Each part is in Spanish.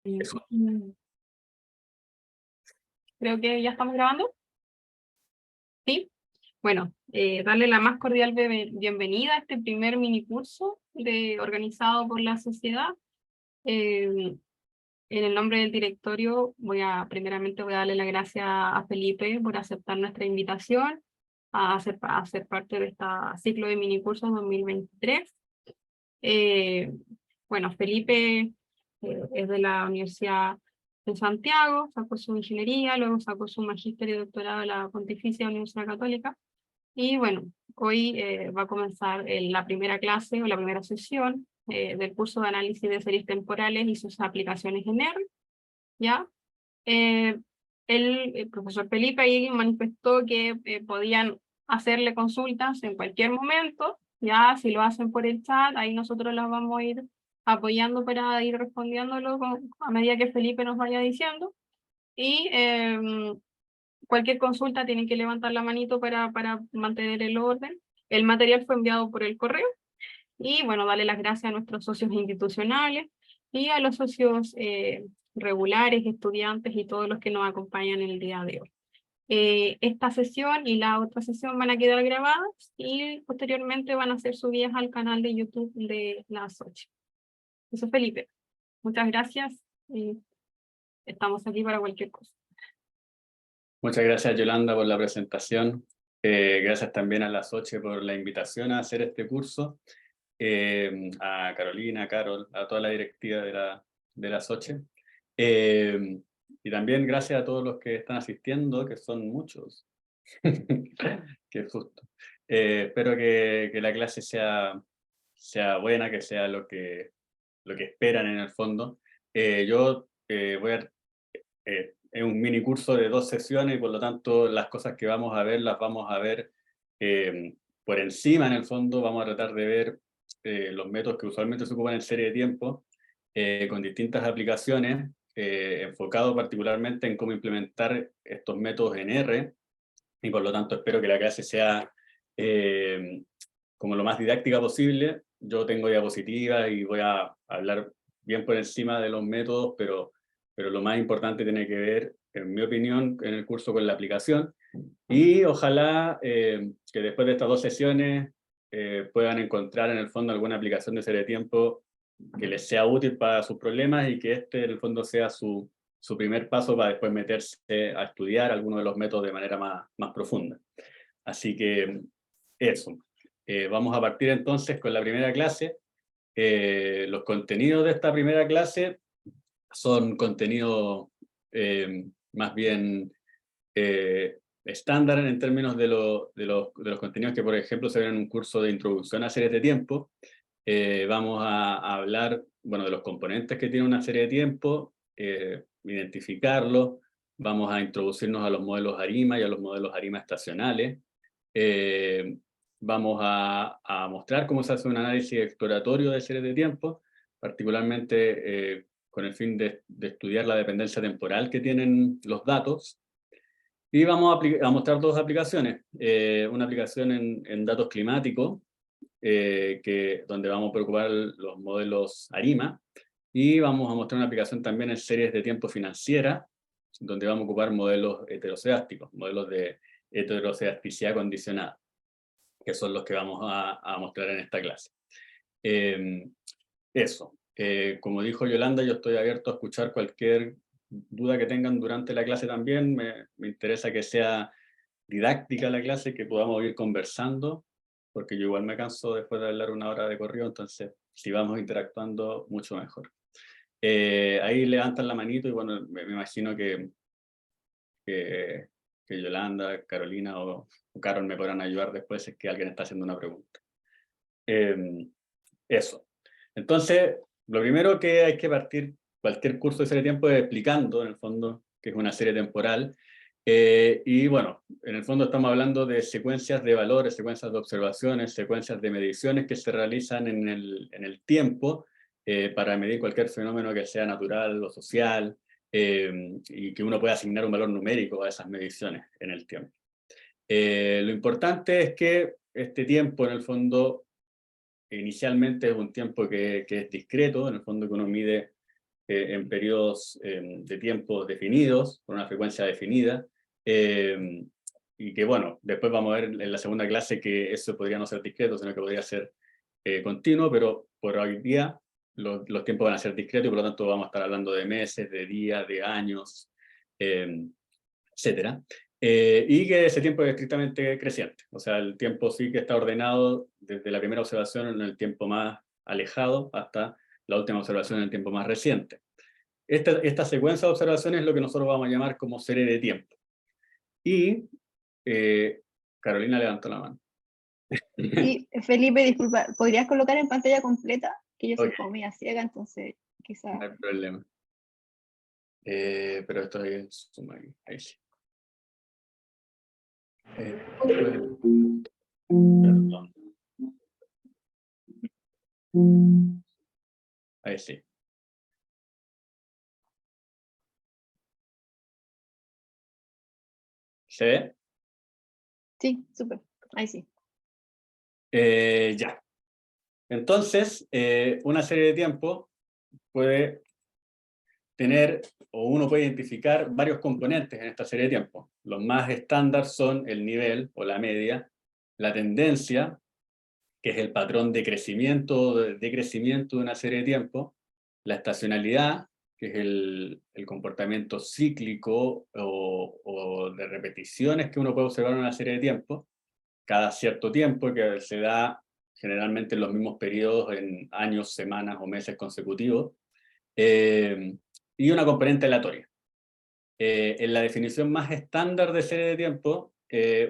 Eso. Mm, Creo que ya estamos grabando. Sí. Bueno, darle la más cordial bienvenida a este primer mini curso organizado por la sociedad. Eh, en el nombre del directorio, primeramente voy a darle las gracias a Felipe por aceptar nuestra invitación a ser parte de este ciclo de mini cursos 2023. Eh, bueno, Felipe es de la Universidad de Santiago, sacó su ingeniería, luego sacó su magíster y doctorado de la Pontificia Universidad Católica. Y bueno, hoy va a comenzar la primera clase o la primera sesión del curso de análisis de series temporales y sus aplicaciones en R, ¿ya? Eh, el profesor Felipe ahí manifestó que podían hacerle consultas en cualquier momento, ya si lo hacen por el chat, ahí nosotros las vamos a ir apoyando para ir respondiéndolo a medida que Felipe nos vaya diciendo. Y cualquier consulta tienen que levantar la manito para mantener el orden. El material fue enviado por el correo. Y bueno, darle las gracias a nuestros socios institucionales y a los socios regulares, estudiantes y todos los que nos acompañan en el día de hoy. Esta sesión y la otra sesión van a quedar grabadas y posteriormente van a ser subidas al canal de YouTube de las 8. Eso, Felipe. Muchas gracias y estamos aquí para cualquier cosa. Muchas gracias, Yolanda, por la presentación. Gracias también a la SOCHE por la invitación a hacer este curso. A Carolina, a Carol, a toda la directiva de la SOCHE. Y también gracias a todos los que están asistiendo, que son muchos. Qué susto. Espero que la clase sea buena, que sea lo que esperan en el fondo. Yo voy a... es un mini curso de 2 sesiones y por lo tanto las cosas que vamos a ver las vamos a ver por encima en el fondo. Vamos a tratar de ver los métodos que usualmente se ocupan en serie de tiempo con distintas aplicaciones, enfocado particularmente en cómo implementar estos métodos en R, y por lo tanto espero que la clase sea como lo más didáctica posible. Yo tengo diapositivas y voy a hablar bien por encima de los métodos, pero lo más importante tiene que ver, en mi opinión, en el curso con la aplicación. Y ojalá que después de estas 2 sesiones puedan encontrar en el fondo alguna aplicación de serie de tiempo que les sea útil para sus problemas y que este en el fondo sea su primer paso para después meterse a estudiar algunos de los métodos de manera más profunda. Así que eso. Vamos a partir entonces con la primera clase. Los contenidos de esta primera clase son contenidos más bien estándar en términos de los contenidos que, por ejemplo, se ven en un curso de introducción a series de tiempo. Vamos a hablar, bueno, de los componentes que tiene una serie de tiempo, identificarlos. Vamos a introducirnos a los modelos ARIMA y a los modelos ARIMA estacionales. Vamos a mostrar cómo se hace un análisis exploratorio de series de tiempo, particularmente con el fin de estudiar la dependencia temporal que tienen los datos. Y vamos a mostrar 2 aplicaciones. Una aplicación en datos climáticos, donde vamos a preocupar los modelos ARIMA, y vamos a mostrar una aplicación también en series de tiempo financiera, donde vamos a ocupar modelos heteroscedásticos, modelos de heteroscedasticidad condicionada, que son los que vamos a mostrar en esta clase. Eso. Como dijo Yolanda, yo estoy abierto a escuchar cualquier duda que tengan durante la clase también. Me interesa que sea didáctica la clase, que podamos ir conversando, porque yo igual me canso después de hablar 1 hora de corrido, entonces si vamos interactuando, mucho mejor. Ahí levantan la manito y bueno, me imagino que, que Yolanda, Carolina o Carol me podrán ayudar después si es que alguien está haciendo una pregunta. Eso. Entonces, lo primero que hay que partir cualquier curso de serie de tiempo es explicando, en el fondo, que es una serie temporal. Y bueno, en el fondo estamos hablando de secuencias de valores, secuencias de observaciones, secuencias de mediciones que se realizan en el tiempo para medir cualquier fenómeno que sea natural o social, y que uno pueda asignar un valor numérico a esas mediciones en el tiempo. Lo importante es que este tiempo, en el fondo, inicialmente es un tiempo que es discreto, en el fondo que uno mide en periodos de tiempo definidos, con una frecuencia definida, y que bueno, después vamos a ver en la segunda clase que eso podría no ser discreto, sino que podría ser continuo, pero por hoy día los tiempos van a ser discretos y por lo tanto vamos a estar hablando de meses, de días, de años, etcétera. Y que ese tiempo es estrictamente creciente, o sea, el tiempo sí que está ordenado desde la primera observación en el tiempo más alejado hasta la última observación en el tiempo más reciente. Esta secuencia de observaciones es lo que nosotros vamos a llamar como serie de tiempo. Y Carolina levantó la mano. Sí, Felipe, disculpa, ¿podrías colocar en pantalla completa? Que yo soy Ok. como media ciega, entonces quizás... No hay problema. Pero esto es... Ahí sí. Perdón. Ahí sí. ¿Se ve? Sí, súper, ahí sí. Ya. Entonces, una serie de tiempo puede tener, o uno puede identificar varios componentes en esta serie de tiempo. Los más estándar son el nivel o la media, la tendencia, que es el patrón de crecimiento o de decrecimiento de una serie de tiempo, la estacionalidad, que es el comportamiento cíclico o de repeticiones que uno puede observar en una serie de tiempo, cada cierto tiempo, que se da generalmente en los mismos periodos, en años, semanas o meses consecutivos, y una componente aleatoria. En la definición más estándar de serie de tiempo,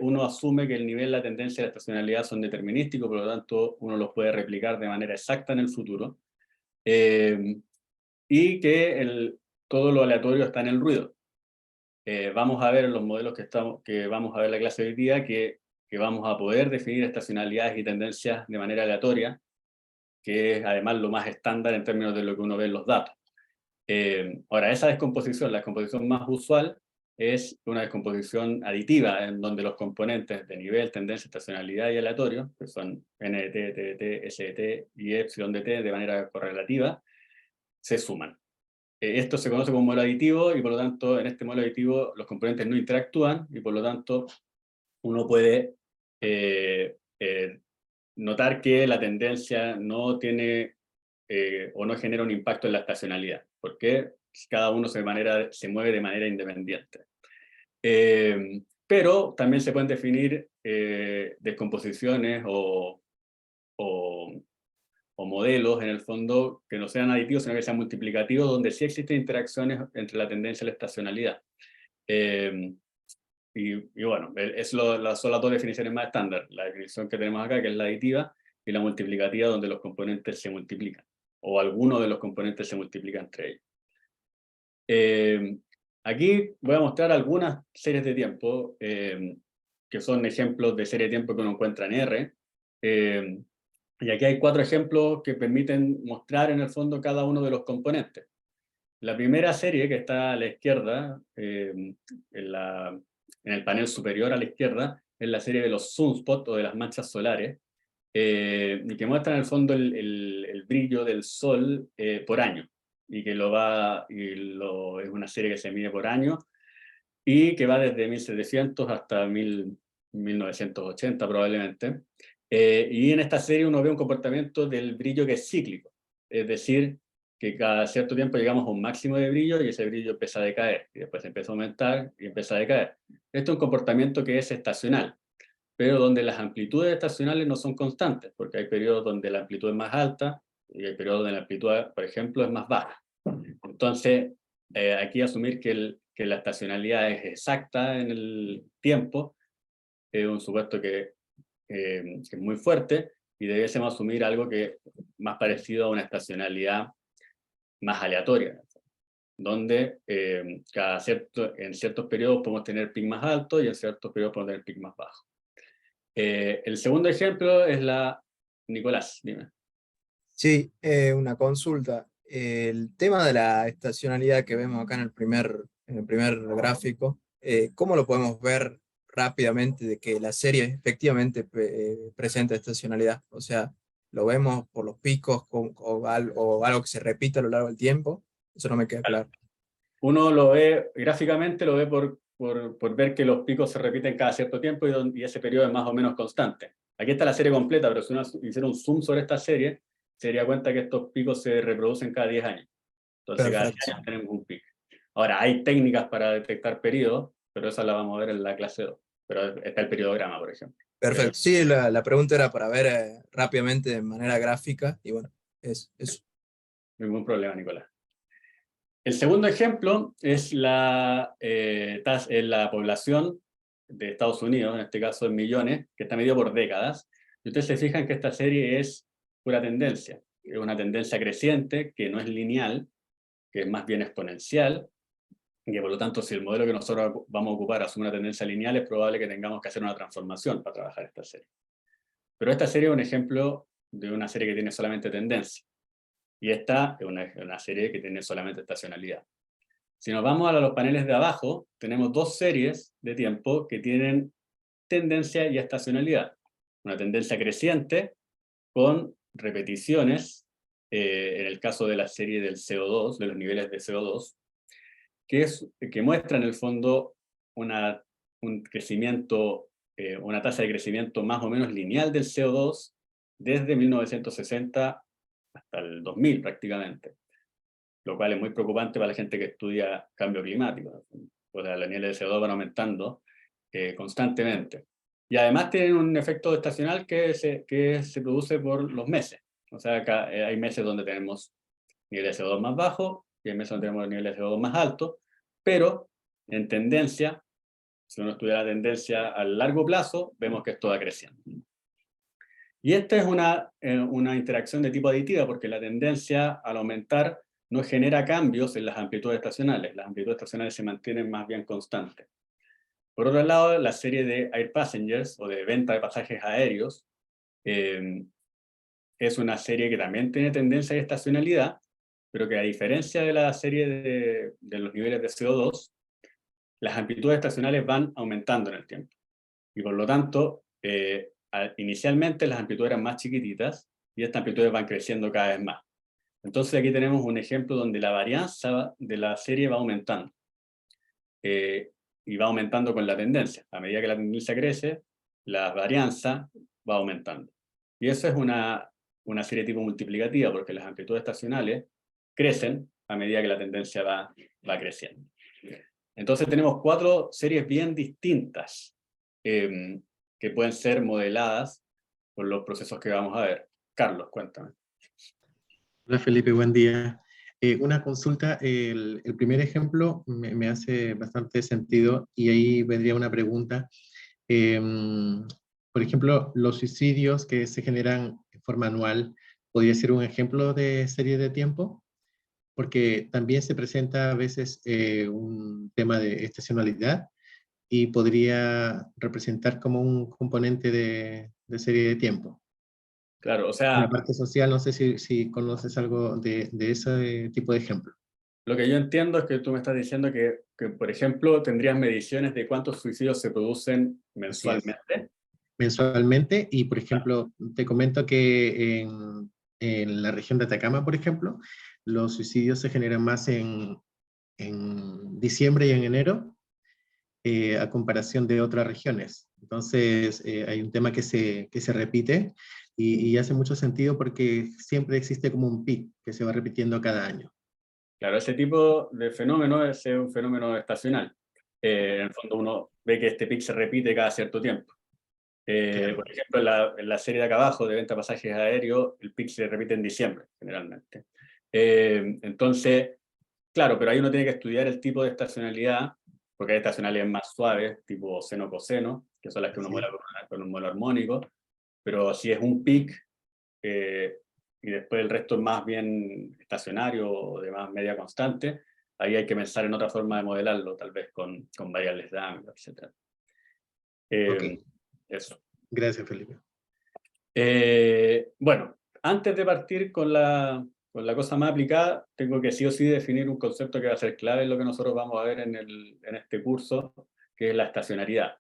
uno asume que el nivel, la tendencia y la estacionalidad son determinísticos, por lo tanto uno los puede replicar de manera exacta en el futuro, y que todo lo aleatorio está en el ruido. Vamos a ver en los modelos que vamos a ver la clase de hoy día que vamos a poder definir estacionalidades y tendencias de manera aleatoria, que es además lo más estándar en términos de lo que uno ve en los datos. Ahora, esa descomposición, la descomposición más usual es una descomposición aditiva, en donde los componentes de nivel, tendencia, estacionalidad y aleatorio, que son n de t, t de t, s de t y epsilon de t de manera correlativa, se suman. Esto se conoce como modelo aditivo y por lo tanto en este modelo aditivo los componentes no interactúan y por lo tanto uno puede notar que la tendencia no tiene o no genera un impacto en la estacionalidad, porque cada uno se mueve de manera independiente. Pero también se pueden definir descomposiciones o modelos, en el fondo, que no sean aditivos, sino que sean multiplicativos, donde sí existen interacciones entre la tendencia y la estacionalidad. Y bueno, son las dos definiciones más estándar. La definición que tenemos acá, que es la aditiva, y la multiplicativa, donde los componentes se multiplican, o alguno de los componentes se multiplica entre ellos. Aquí voy a mostrar algunas series de tiempo, que son ejemplos de serie de tiempo que uno encuentra en R. Y aquí hay 4 ejemplos que permiten mostrar en el fondo cada uno de los componentes. La primera serie que está a la izquierda, en el panel superior a la izquierda, es la serie de los sunspots o de las manchas solares, y que muestra en el fondo el brillo del Sol por año, y que es una serie que se mide por año, y que va desde 1700 hasta 1980 probablemente. Y en esta serie uno ve un comportamiento del brillo que es cíclico, es decir, que cada cierto tiempo llegamos a un máximo de brillo y ese brillo empieza a decaer, y después empieza a aumentar y empieza a decaer. Esto es un comportamiento que es estacional, pero donde las amplitudes estacionales no son constantes, porque hay periodos donde la amplitud es más alta y hay periodos donde la amplitud, por ejemplo, es más baja. Entonces, aquí asumir que la estacionalidad es exacta en el tiempo es un supuesto que es muy fuerte y debiésemos asumir algo que más parecido a una estacionalidad más aleatoria, donde en ciertos periodos podemos tener pic más alto y en ciertos periodos podemos tener pic más bajo. El segundo ejemplo es Nicolás, dime. Sí, una consulta. El tema de la estacionalidad que vemos acá en el primer gráfico, ¿cómo lo podemos ver rápidamente de que la serie efectivamente presenta estacionalidad? O sea, ¿lo vemos por los picos o algo que se repite a lo largo del tiempo? Eso no me queda claro. Uno lo ve, gráficamente lo ve por ver que los picos se repiten cada cierto tiempo y ese periodo es más o menos constante. Aquí está la serie completa, pero si uno hiciera un zoom sobre esta serie, se daría cuenta que estos picos se reproducen cada 10 años. Entonces cada 10 Perfecto. años tenemos un pico. Ahora, hay técnicas para detectar periodos, pero esa la vamos a ver en la clase 2. Pero está el periodograma, por ejemplo. Perfecto. Sí, la pregunta era para ver rápidamente de manera gráfica, y bueno, es eso. Ningún problema, Nicolás. El segundo ejemplo es la población de Estados Unidos, en este caso en millones, que está medido por décadas. Y ustedes se fijan que esta serie es pura tendencia. Es una tendencia creciente, que no es lineal, que es más bien exponencial, y que por lo tanto, si el modelo que nosotros vamos a ocupar asume una tendencia lineal, es probable que tengamos que hacer una transformación para trabajar esta serie. Pero esta serie es un ejemplo de una serie que tiene solamente tendencia. Y esta es una serie que tiene solamente estacionalidad. Si nos vamos a los paneles de abajo, tenemos dos series de tiempo que tienen tendencia y estacionalidad. Una tendencia creciente con repeticiones, en el caso de la serie del CO2, de los niveles de CO2, que muestra en el fondo un crecimiento, una tasa de crecimiento más o menos lineal del CO2 desde 1960 hasta el 2000 prácticamente, lo cual es muy preocupante para la gente que estudia cambio climático. Pues los niveles de CO2 van aumentando constantemente. Y además tienen un efecto estacional que se produce por los meses. O sea, acá hay meses donde tenemos niveles de CO2 más bajos y hay meses donde tenemos niveles de CO2 más altos, pero en tendencia, si uno estudia la tendencia a largo plazo, vemos que esto va creciendo. Y esta es una interacción de tipo aditiva, porque la tendencia al aumentar no genera cambios en las amplitudes estacionales. Las amplitudes estacionales se mantienen más bien constantes. Por otro lado, la serie de Air Passengers, o de venta de pasajes aéreos, es una serie que también tiene tendencia y estacionalidad, pero que a diferencia de la serie de los niveles de CO2, las amplitudes estacionales van aumentando en el tiempo. Y por lo tanto, inicialmente las amplitudes eran más chiquititas y estas amplitudes van creciendo cada vez más. Entonces aquí tenemos un ejemplo donde la varianza de la serie va aumentando. Y va aumentando con la tendencia. A medida que la tendencia crece, la varianza va aumentando. Y eso es una serie tipo multiplicativa, porque las amplitudes estacionales crecen a medida que la tendencia va creciendo. Entonces tenemos 4 series bien distintas que pueden ser modeladas por los procesos que vamos a ver. Carlos, cuéntame. Hola Felipe, buen día. Una consulta, el primer ejemplo me hace bastante sentido y ahí vendría una pregunta. Por ejemplo, los suicidios que se generan de forma anual, ¿podría ser un ejemplo de serie de tiempo? Porque también se presenta a veces un tema de estacionalidad y podría representar como un componente de serie de tiempo. Claro, o En sea, la parte social, no sé si conoces algo de ese tipo de ejemplo. lo que yo entiendo es que tú me estás diciendo que, por ejemplo, tendrías mediciones de cuántos suicidios se producen Así es. mensualmente. Mensualmente, y por ejemplo, te comento que en la región de Atacama, por ejemplo, los suicidios se generan más en diciembre y en enero, a comparación de otras regiones. Entonces, hay un tema que se repite y hace mucho sentido porque siempre existe como un pic que se va repitiendo cada año. Claro, ese tipo de fenómeno es un fenómeno estacional. En el fondo uno ve que este pic se repite cada cierto tiempo. Claro. Por ejemplo, en la serie de acá abajo de venta de pasajes aéreos, el pic se repite en diciembre, generalmente. Entonces, claro, pero ahí uno tiene que estudiar el tipo de estacionalidad, porque hay estacionalidades más suaves, tipo seno-coseno, que son las que uno modela con un modelo armónico, pero si es un pic, y después el resto es más bien estacionario o de más media constante, ahí hay que pensar en otra forma de modelarlo, tal vez con variables de ángulo, etc. Ok, Eso. gracias Felipe. Bueno, antes de partir con la cosa más aplicada, tengo que sí o sí definir un concepto que va a ser clave en lo que nosotros vamos a ver en este curso, que es la estacionariedad.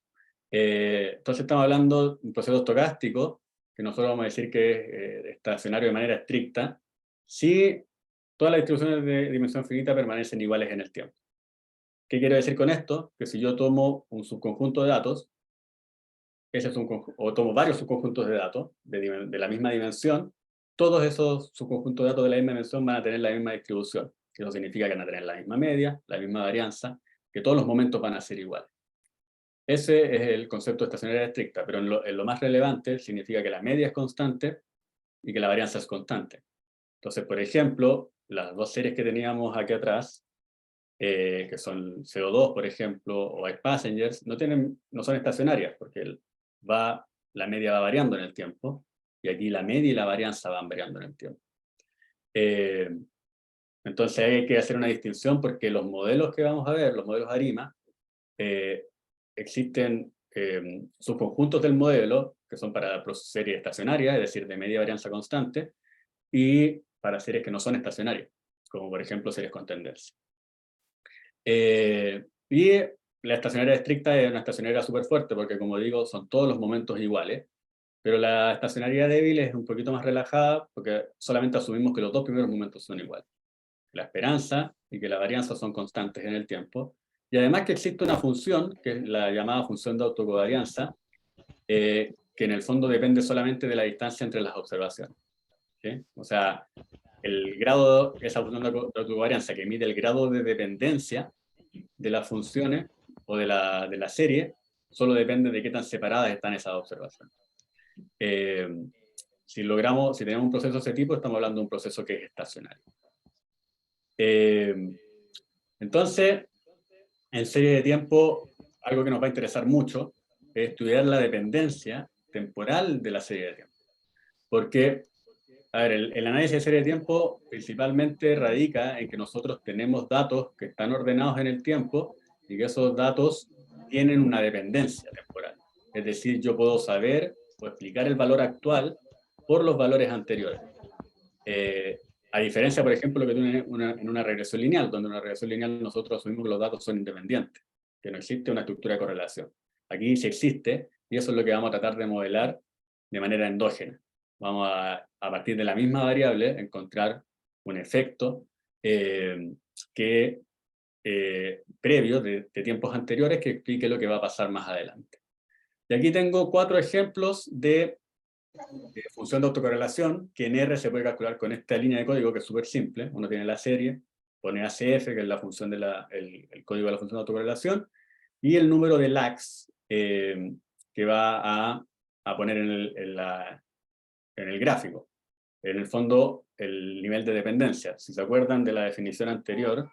Entonces estamos hablando de un proceso estocástico, que nosotros vamos a decir que es estacionario de manera estricta, si todas las distribuciones de dimensión finita permanecen iguales en el tiempo. ¿Qué quiero decir con esto? Que si yo tomo un subconjunto de datos, o tomo varios subconjuntos de datos de la misma dimensión, todos esos subconjuntos de datos de la misma dimensión van a tener la misma distribución. Eso significa que van a tener la misma media, la misma varianza, que todos los momentos van a ser iguales. Ese es el concepto de estacionariedad estricta, pero en lo más relevante significa que la media es constante y que la varianza es constante. Entonces, por ejemplo, las dos series que teníamos aquí atrás, que son CO2, por ejemplo, o Ice Passengers, no son estacionarias, porque la media va variando en el tiempo, y aquí la media y la varianza van variando en el tiempo. Entonces hay que hacer una distinción porque los modelos que vamos a ver, los modelos ARIMA, existen subconjuntos del modelo que son para series estacionarias, es decir, de media varianza constante, y para series que no son estacionarias, como por ejemplo series con tendencia. Y la estacionariedad estricta es una estacionariedad súper fuerte porque, como digo, son todos los momentos iguales, pero la estacionariedad débil es un poquito más relajada porque solamente asumimos que los dos primeros momentos son iguales. La esperanza y que la varianza son constantes en el tiempo, y además que existe una función, que es la llamada función de autocovarianza, que en el fondo depende solamente de la distancia entre las observaciones. ¿Sí? O sea, esa función de autocovarianza que mide el grado de dependencia de las funciones o de la serie, solo depende de qué tan separadas están esas observaciones. Si tenemos un proceso de ese tipo, estamos hablando de un proceso que es estacionario. Entonces, en serie de tiempo, algo que nos va a interesar mucho es estudiar la dependencia temporal de la serie de tiempo. Porque, a ver, el análisis de serie de tiempo principalmente radica en que nosotros tenemos datos que están ordenados en el tiempo y que esos datos tienen una dependencia temporal. Es decir, yo puedo saber o explicar el valor actual por los valores anteriores. A diferencia, por ejemplo, que en una regresión lineal, donde en una regresión lineal nosotros asumimos que los datos son independientes, que no existe una estructura de correlación. Aquí sí existe, y eso es lo que vamos a tratar de modelar de manera endógena. Vamos a partir de la misma variable, encontrar un efecto previo de tiempos anteriores que explique lo que va a pasar más adelante. Y aquí tengo 4 ejemplos de función de autocorrelación, que en R se puede calcular con esta línea de código que es súper simple. Uno tiene la serie, pone ACF, que es la función el código de la función de autocorrelación, y el número de lags que va a poner en el gráfico. En el fondo, el nivel de dependencia. Si se acuerdan de la definición anterior,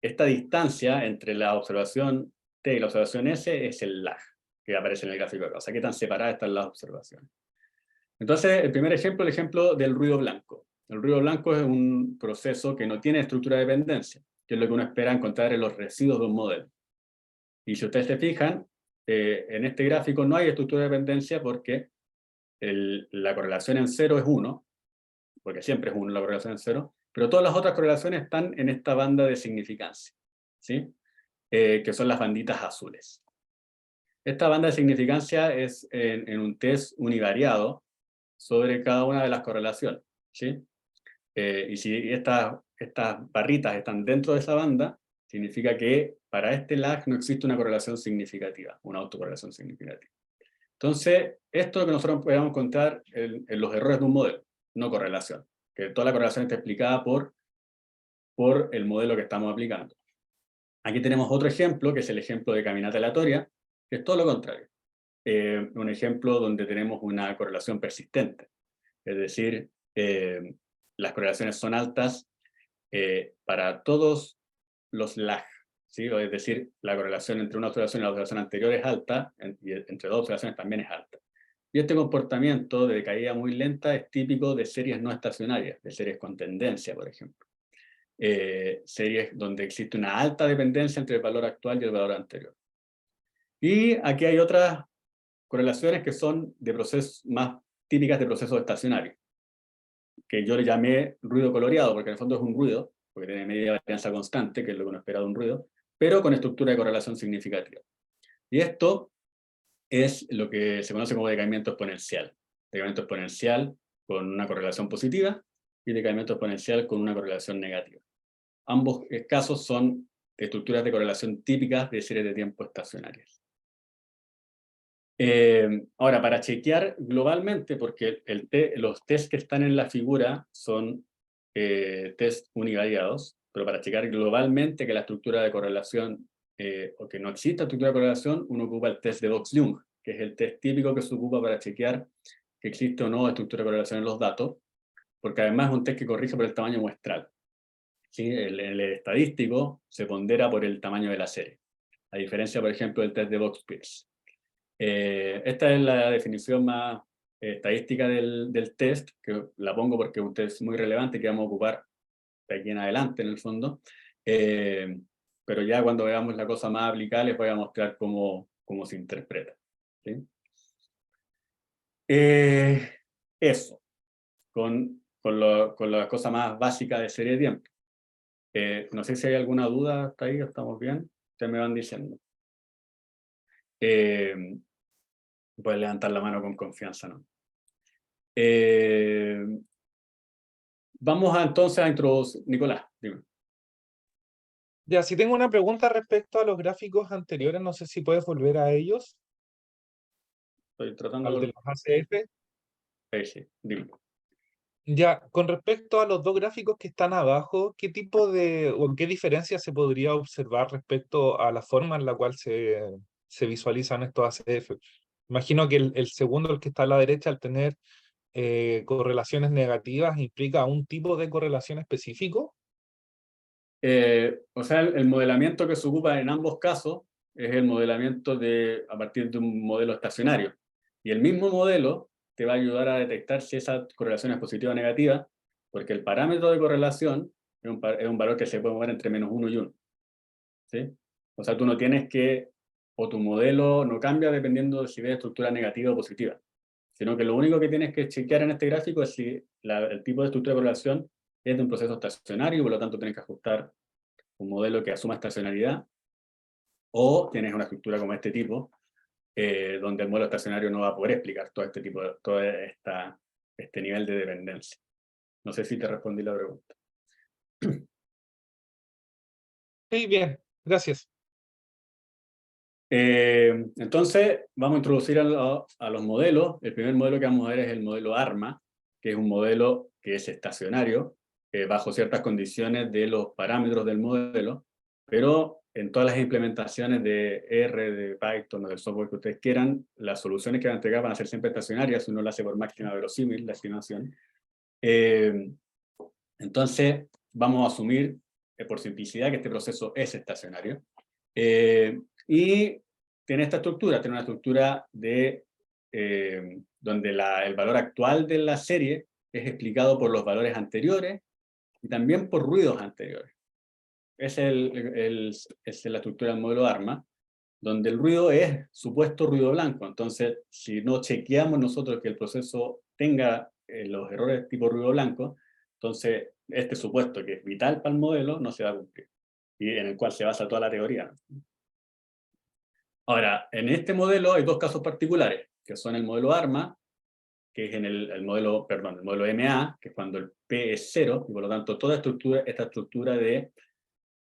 esta distancia entre la observación T y la observación S es el lag que aparece en el gráfico acá. O sea, qué tan separadas están las observaciones. Entonces, el primer ejemplo, el ejemplo del ruido blanco. El ruido blanco es un proceso que no tiene estructura de dependencia, que es lo que uno espera encontrar en los residuos de un modelo. Y si ustedes se fijan, en este gráfico no hay estructura de dependencia porque la correlación en cero es 1, porque siempre es 1 la correlación en cero, pero todas las otras correlaciones están en esta banda de significancia, ¿sí? Que son las banditas azules. Esta banda de significancia es en un test univariado sobre cada una de las correlaciones, ¿sí? Y si estas barritas están dentro de esa banda, significa que para este lag no existe una correlación significativa, una autocorrelación significativa. Entonces, esto es lo que nosotros podemos encontrar en los errores de un modelo, no correlación, que toda la correlación está explicada por el modelo que estamos aplicando. Aquí tenemos otro ejemplo, que es el ejemplo de caminata aleatoria, que es todo lo contrario. Un ejemplo donde tenemos una correlación persistente, es decir, las correlaciones son altas para todos los lag, ¿sí? Es decir, la correlación entre una observación y la observación anterior es alta, y entre dos observaciones también es alta. Y este comportamiento de caída muy lenta es típico de series no estacionarias, de series con tendencia, por ejemplo. Series donde existe una alta dependencia entre el valor actual y el valor anterior. Y aquí hay otras correlaciones que son de procesos más típicas de procesos estacionarios, que yo le llamé ruido coloreado, porque en el fondo es un ruido, porque tiene media varianza constante, que es lo que uno espera de un ruido, pero con estructura de correlación significativa. Y esto es lo que se conoce como decaimiento exponencial. Decaimiento exponencial con una correlación positiva y decaimiento exponencial con una correlación negativa. Ambos casos son estructuras de correlación típicas de series de tiempo estacionarias. Ahora, para chequear globalmente, porque los test que están en la figura son test univariados, pero para checar globalmente que la estructura de correlación, o que no exista estructura de correlación, uno ocupa el test de Box-Ljung, que es el test típico que se ocupa para chequear que existe o no estructura de correlación en los datos, porque además es un test que corrige por el tamaño muestral. ¿Sí? El estadístico se pondera por el tamaño de la serie, a diferencia, por ejemplo, del test de Box-Pierce. Esta es la definición más estadística del test, que la pongo porque es un test muy relevante que vamos a ocupar de aquí en adelante, en el fondo. Pero ya cuando veamos la cosa más aplicable les voy a mostrar cómo se interpreta. ¿Sí? Eso, con la cosa más básica de serie de tiempo. No sé si hay alguna duda hasta ahí, ¿estamos bien? Ustedes me van diciendo. Pueden levantar la mano con confianza, ¿no? Vamos entonces a introducir. Nicolás, dime. Ya, si tengo una pregunta respecto a los gráficos anteriores, no sé si puedes volver a ellos, Estoy tratando al de de... los ACF. Sí, dime. Ya, con respecto a los dos gráficos que están abajo, ¿qué tipo de o qué diferencia se podría observar respecto a la forma en la cual se visualizan estos ACF? Imagino que el segundo, el que está a la derecha, al tener correlaciones negativas, implica un tipo de correlación específico. O sea, el modelamiento que se ocupa en ambos casos es el modelamiento a partir de un modelo estacionario. Y el mismo modelo te va a ayudar a detectar si esa correlación es positiva o negativa, porque el parámetro de correlación es un valor que se puede mover entre -1 y 1. ¿Sí? O sea, tú no tienes que, o tu modelo no cambia dependiendo de si ves estructura negativa o positiva, sino que lo único que tienes que chequear en este gráfico es si el tipo de estructura de correlación es de un proceso estacionario y por lo tanto tienes que ajustar un modelo que asuma estacionalidad, o tienes una estructura como este tipo, donde el modelo estacionario no va a poder explicar todo este nivel de dependencia. No sé si te respondí la pregunta. Sí, bien, gracias. Entonces, vamos a introducir a los modelos. El primer modelo que vamos a ver es el modelo ARMA, que es un modelo que es estacionario, bajo ciertas condiciones de los parámetros del modelo, pero en todas las implementaciones de R, de Python o del software que ustedes quieran, las soluciones que van a entregar van a ser siempre estacionarias, si uno lo hace por máxima verosímil, la estimación. Entonces, vamos a asumir por simplicidad que este proceso es estacionario. Y tiene esta estructura, tiene una estructura donde el valor actual de la serie es explicado por los valores anteriores y también por ruidos anteriores. Esa es la estructura del modelo ARMA, donde el ruido es supuesto ruido blanco. Entonces, si no chequeamos nosotros que el proceso tenga los errores tipo ruido blanco, entonces este supuesto que es vital para el modelo no se va a cumplir, y en el cual se basa toda la teoría. Ahora, en este modelo hay dos casos particulares, que son el modelo ARMA, que es en el modelo MA, que es cuando el P es 0, y por lo tanto toda esta estructura de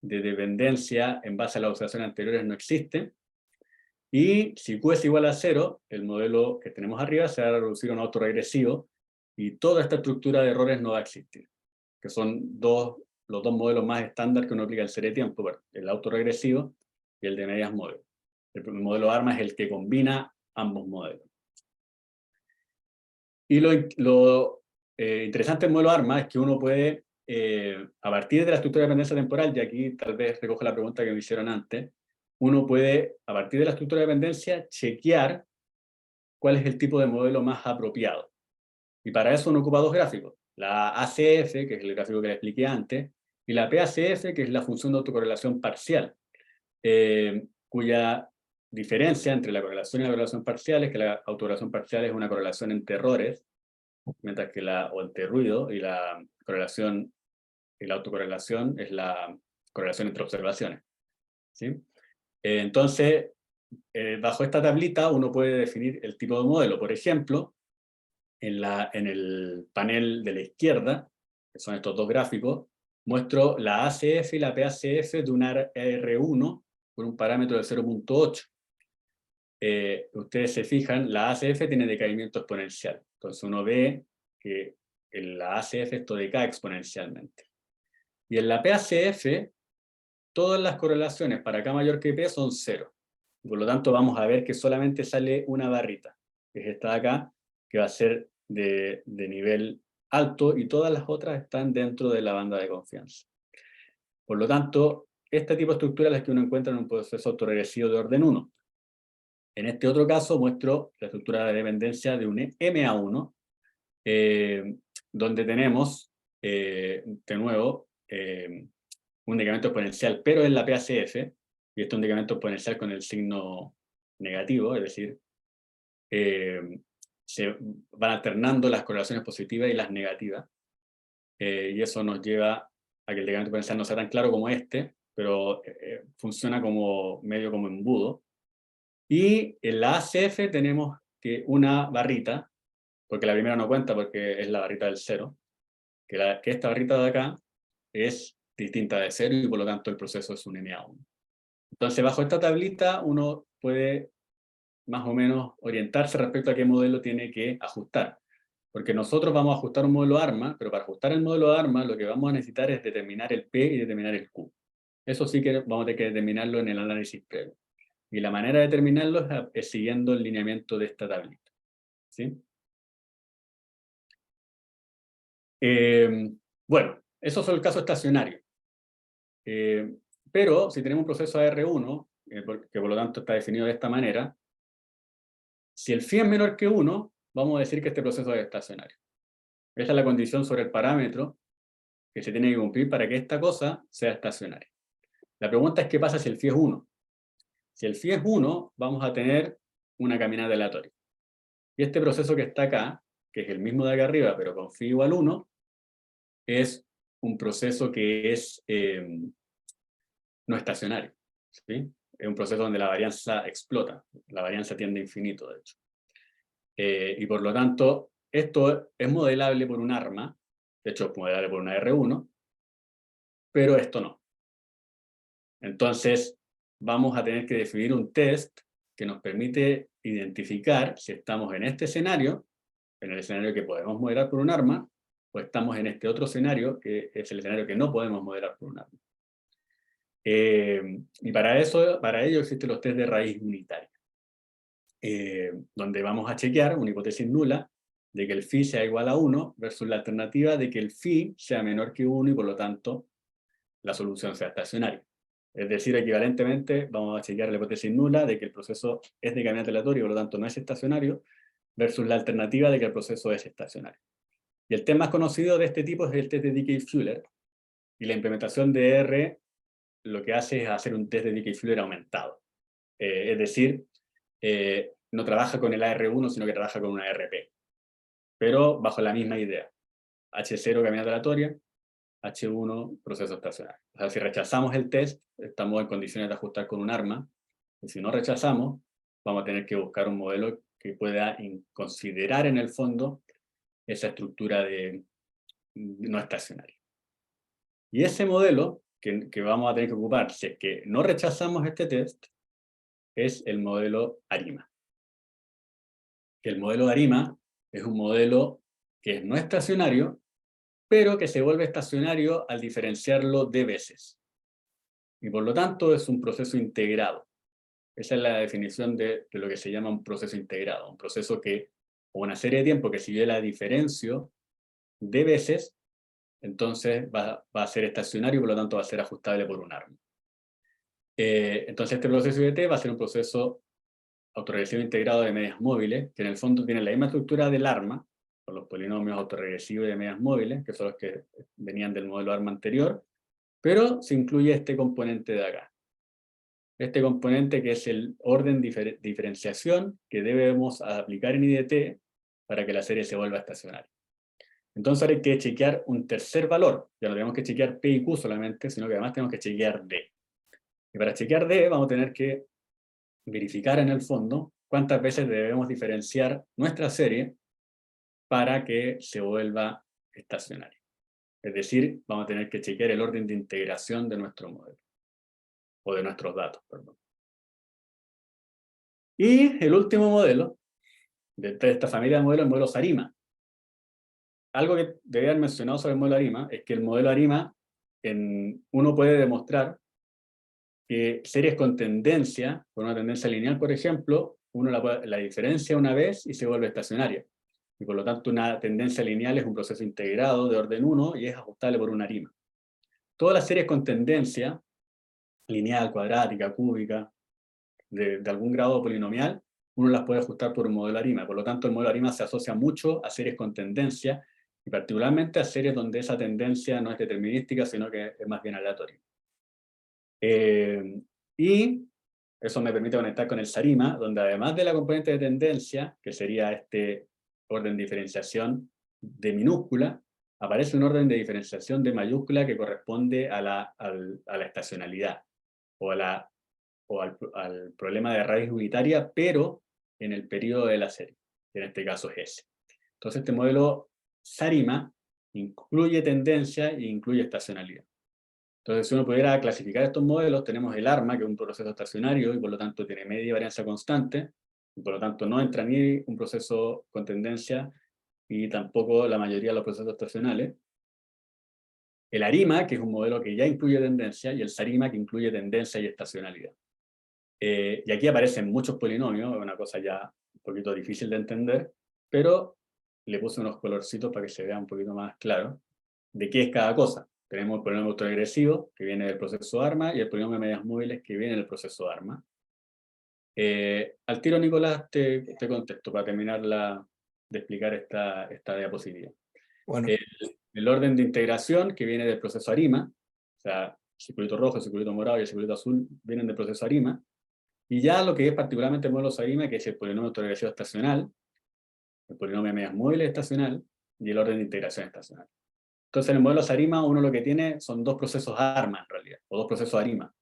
dependencia en base a las observaciones anteriores no existe. Y si Q es igual a 0, el modelo que tenemos arriba se va a reducir a un autorregresivo, y toda esta estructura de errores no va a existir, que son los dos modelos más estándar que uno aplica en serie de tiempo, el autorregresivo y el de medias móviles. El modelo ARMA es el que combina ambos modelos. Y lo interesante del modelo ARMA es que uno puede, a partir de la estructura de dependencia temporal, y aquí tal vez recojo la pregunta que me hicieron antes, uno puede, a partir de la estructura de dependencia, chequear cuál es el tipo de modelo más apropiado. Y para eso uno ocupa dos gráficos, la ACF, que es el gráfico que le expliqué antes, y la PACF, que es la función de autocorrelación parcial, cuya diferencia entre la correlación y la correlación parcial es que la autocorrelación parcial es una correlación entre errores, mientras que o entre ruido, y la correlación y la autocorrelación es la correlación entre observaciones. ¿Sí? Entonces, bajo esta tablita uno puede definir el tipo de modelo. Por ejemplo, en el panel de la izquierda, que son estos dos gráficos, muestro la ACF y la PACF de una R1 con un parámetro de 0.8. Ustedes se fijan, la ACF tiene decaimiento exponencial. Entonces uno ve que en la ACF esto decae exponencialmente. Y en la PACF, todas las correlaciones para K mayor que P son 0. Por lo tanto, vamos a ver que solamente sale una barrita, que es esta de acá, que va a ser de nivel alto, y todas las otras están dentro de la banda de confianza. Por lo tanto, este tipo de estructuras es las que uno encuentra en un proceso autorregresivo de orden 1. En este otro caso muestro la estructura de dependencia de un MA1, donde tenemos, de nuevo, un decremento exponencial, pero en la PACF, y este es un decremento exponencial con el signo negativo, es decir, se van alternando las correlaciones positivas y las negativas, y eso nos lleva a que el decremento exponencial no sea tan claro como este, pero funciona como medio como embudo. Y en la ACF tenemos que una barrita, porque la primera no cuenta porque es la barrita del 0, que esta barrita de acá es distinta de 0 y por lo tanto el proceso es un MA1. Entonces bajo esta tablita uno puede más o menos orientarse respecto a qué modelo tiene que ajustar. Porque nosotros vamos a ajustar un modelo ARMA, pero para ajustar el modelo ARMA lo que vamos a necesitar es determinar el P y determinar el Q. Eso sí que vamos a tener que determinarlo en el análisis previo. Y la manera de determinarlo es siguiendo el lineamiento de esta tablita. ¿Sí? Bueno, eso es el caso estacionario. Pero si tenemos un proceso AR1, que por lo tanto está definido de esta manera, si el phi es menor que 1, vamos a decir que este proceso es estacionario. Esa es la condición sobre el parámetro que se tiene que cumplir para que esta cosa sea estacionaria. La pregunta es qué pasa si el phi es 1. Si el phi es 1, vamos a tener una caminata aleatoria. Y este proceso que está acá, que es el mismo de acá arriba, pero con phi igual 1, es un proceso que es no estacionario. ¿Sí? Es un proceso donde la varianza explota. La varianza tiende a infinito, de hecho. Y por lo tanto, esto es modelable por un ARMA, de hecho es modelable por una R1, pero esto no. Entonces, vamos a tener que definir un test que nos permite identificar si estamos en este escenario, en el escenario que podemos modelar por un ARMA, o estamos en este otro escenario, que es el escenario que no podemos modelar por un ARMA. Y para ello existen los test de raíz unitaria, donde vamos a chequear una hipótesis nula de que el phi sea igual a 1 versus la alternativa de que el phi sea menor que 1 y por lo tanto la solución sea estacionaria. Es decir, equivalentemente vamos a chequear la hipótesis nula de que el proceso es de caminata aleatoria y por lo tanto no es estacionario versus la alternativa de que el proceso es estacionario. Y el test más conocido de este tipo es el test de Dickey-Fuller, y la implementación de R lo que hace es hacer un test de Dickey-Fuller aumentado. Es decir, no trabaja con el AR1, sino que trabaja con una RP. Pero bajo la misma idea. H0 caminata aleatoria, H1 proceso estacionario. O sea, si rechazamos el test, estamos en condiciones de ajustar con un ARMA. Y si no rechazamos, vamos a tener que buscar un modelo que pueda considerar en el fondo esa estructura de no estacionaria. Y ese modelo que vamos a tener que ocupar, si es que no rechazamos este test, es el modelo ARIMA. El modelo ARIMA es un modelo que no es estacionario, pero que se vuelve estacionario al diferenciarlo de veces. Y por lo tanto es un proceso integrado. Esa es la definición de lo que se llama un proceso integrado. Un proceso que, o una serie de tiempo que si yo la diferencio de veces, entonces va a ser estacionario y por lo tanto va a ser ajustable por un ARMA. Entonces este proceso IDT va a ser un proceso autorregresivo integrado de medias móviles, que en el fondo tiene la misma estructura del ARMA, con los polinomios autorregresivos de medias móviles, que son los que venían del modelo ARMA anterior, pero se incluye este componente de acá. Este componente que es el orden de diferenciación que debemos aplicar en IDT para que la serie se vuelva estacionaria. Entonces ahora hay que chequear un tercer valor. Ya no tenemos que chequear P y Q solamente, sino que además tenemos que chequear D. Y para chequear D vamos a tener que verificar en el fondo cuántas veces debemos diferenciar nuestra serie para que se vuelva estacionario. Es decir, vamos a tener que chequear el orden de integración de nuestro modelo, o de nuestros datos, perdón. Y el último modelo, de esta familia de modelos, el modelo SARIMA. Algo que debería haber mencionado sobre el modelo ARIMA es que el modelo ARIMA, uno puede demostrar que series con tendencia, con una tendencia lineal, por ejemplo, uno la diferencia una vez y se vuelve estacionaria. Y por lo tanto, una tendencia lineal es un proceso integrado de orden 1 y es ajustable por una ARIMA. Todas las series con tendencia, lineal, cuadrática, cúbica, de algún grado polinomial, uno las puede ajustar por un modelo ARIMA. Por lo tanto, el modelo ARIMA se asocia mucho a series con tendencia, y particularmente a series donde esa tendencia no es determinística, sino que es más bien aleatoria. Y eso me permite conectar con el SARIMA, donde además de la componente de tendencia, que sería este orden de diferenciación de minúscula, aparece un orden de diferenciación de mayúscula que corresponde a la estacionalidad, o al problema de raíz unitaria, pero en el periodo de la serie, que en este caso es S. Entonces este modelo SARIMA incluye tendencia e incluye estacionalidad. Entonces, si uno pudiera clasificar estos modelos, tenemos el ARMA, que es un proceso estacionario, y por lo tanto tiene media varianza constante, y por lo tanto no entra ni un proceso con tendencia, y tampoco la mayoría de los procesos estacionales. El ARIMA, que es un modelo que ya incluye tendencia, y el SARIMA, que incluye tendencia y estacionalidad. Y aquí aparecen muchos polinomios, es una cosa ya un poquito difícil de entender, pero le puse unos colorcitos para que se vea un poquito más claro de qué es cada cosa. Tenemos el polinomio autoregresivo, que viene del proceso ARMA, y el polinomio de medias móviles, que viene del proceso ARMA. Al tiro, Nicolás, te contesto para terminar de explicar esta diapositiva. Bueno, El orden de integración, que viene del proceso ARIMA, o sea, el circulito rojo, el circulito morado y el circulito azul vienen del proceso ARIMA. Y ya lo que es particularmente el modelo SARIMA, que es el polinomio autoregresivo estacional, el polinomio de medias móviles estacional, y el orden de integración estacional. Entonces, en el modelo SARIMA, uno lo que tiene son dos procesos ARMA, en realidad, o dos procesos ARIMA.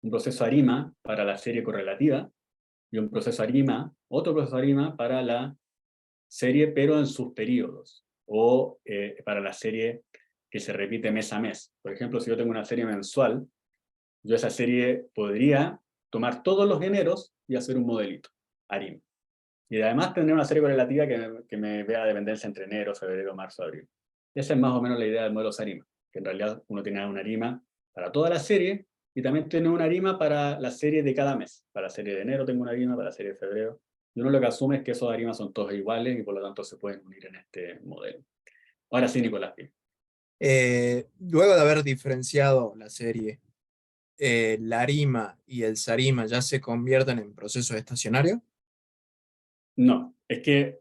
Un proceso ARIMA para la serie correlativa, y un proceso ARIMA, otro proceso ARIMA para la serie, pero en sus periodos, o para la serie que se repite mes a mes. Por ejemplo, si yo tengo una serie mensual, yo esa serie podría tomar todos los eneros y hacer un modelito, ARIMA. Y además tener una serie correlativa que me vea dependencia entre enero, febrero, marzo, abril. Esa es más o menos la idea del modelo SARIMA, que en realidad uno tiene una ARIMA para toda la serie, y también tiene una ARIMA para la serie de cada mes. Para la serie de enero tengo una ARIMA, para la serie de febrero. Y uno lo que asume es que esos ARIMAs son todos iguales y por lo tanto se pueden unir en este modelo. Ahora sí, Nicolás. luego de haber diferenciado la serie, la ARIMA y el SARIMA ya se convierten en procesos estacionarios. No, es que,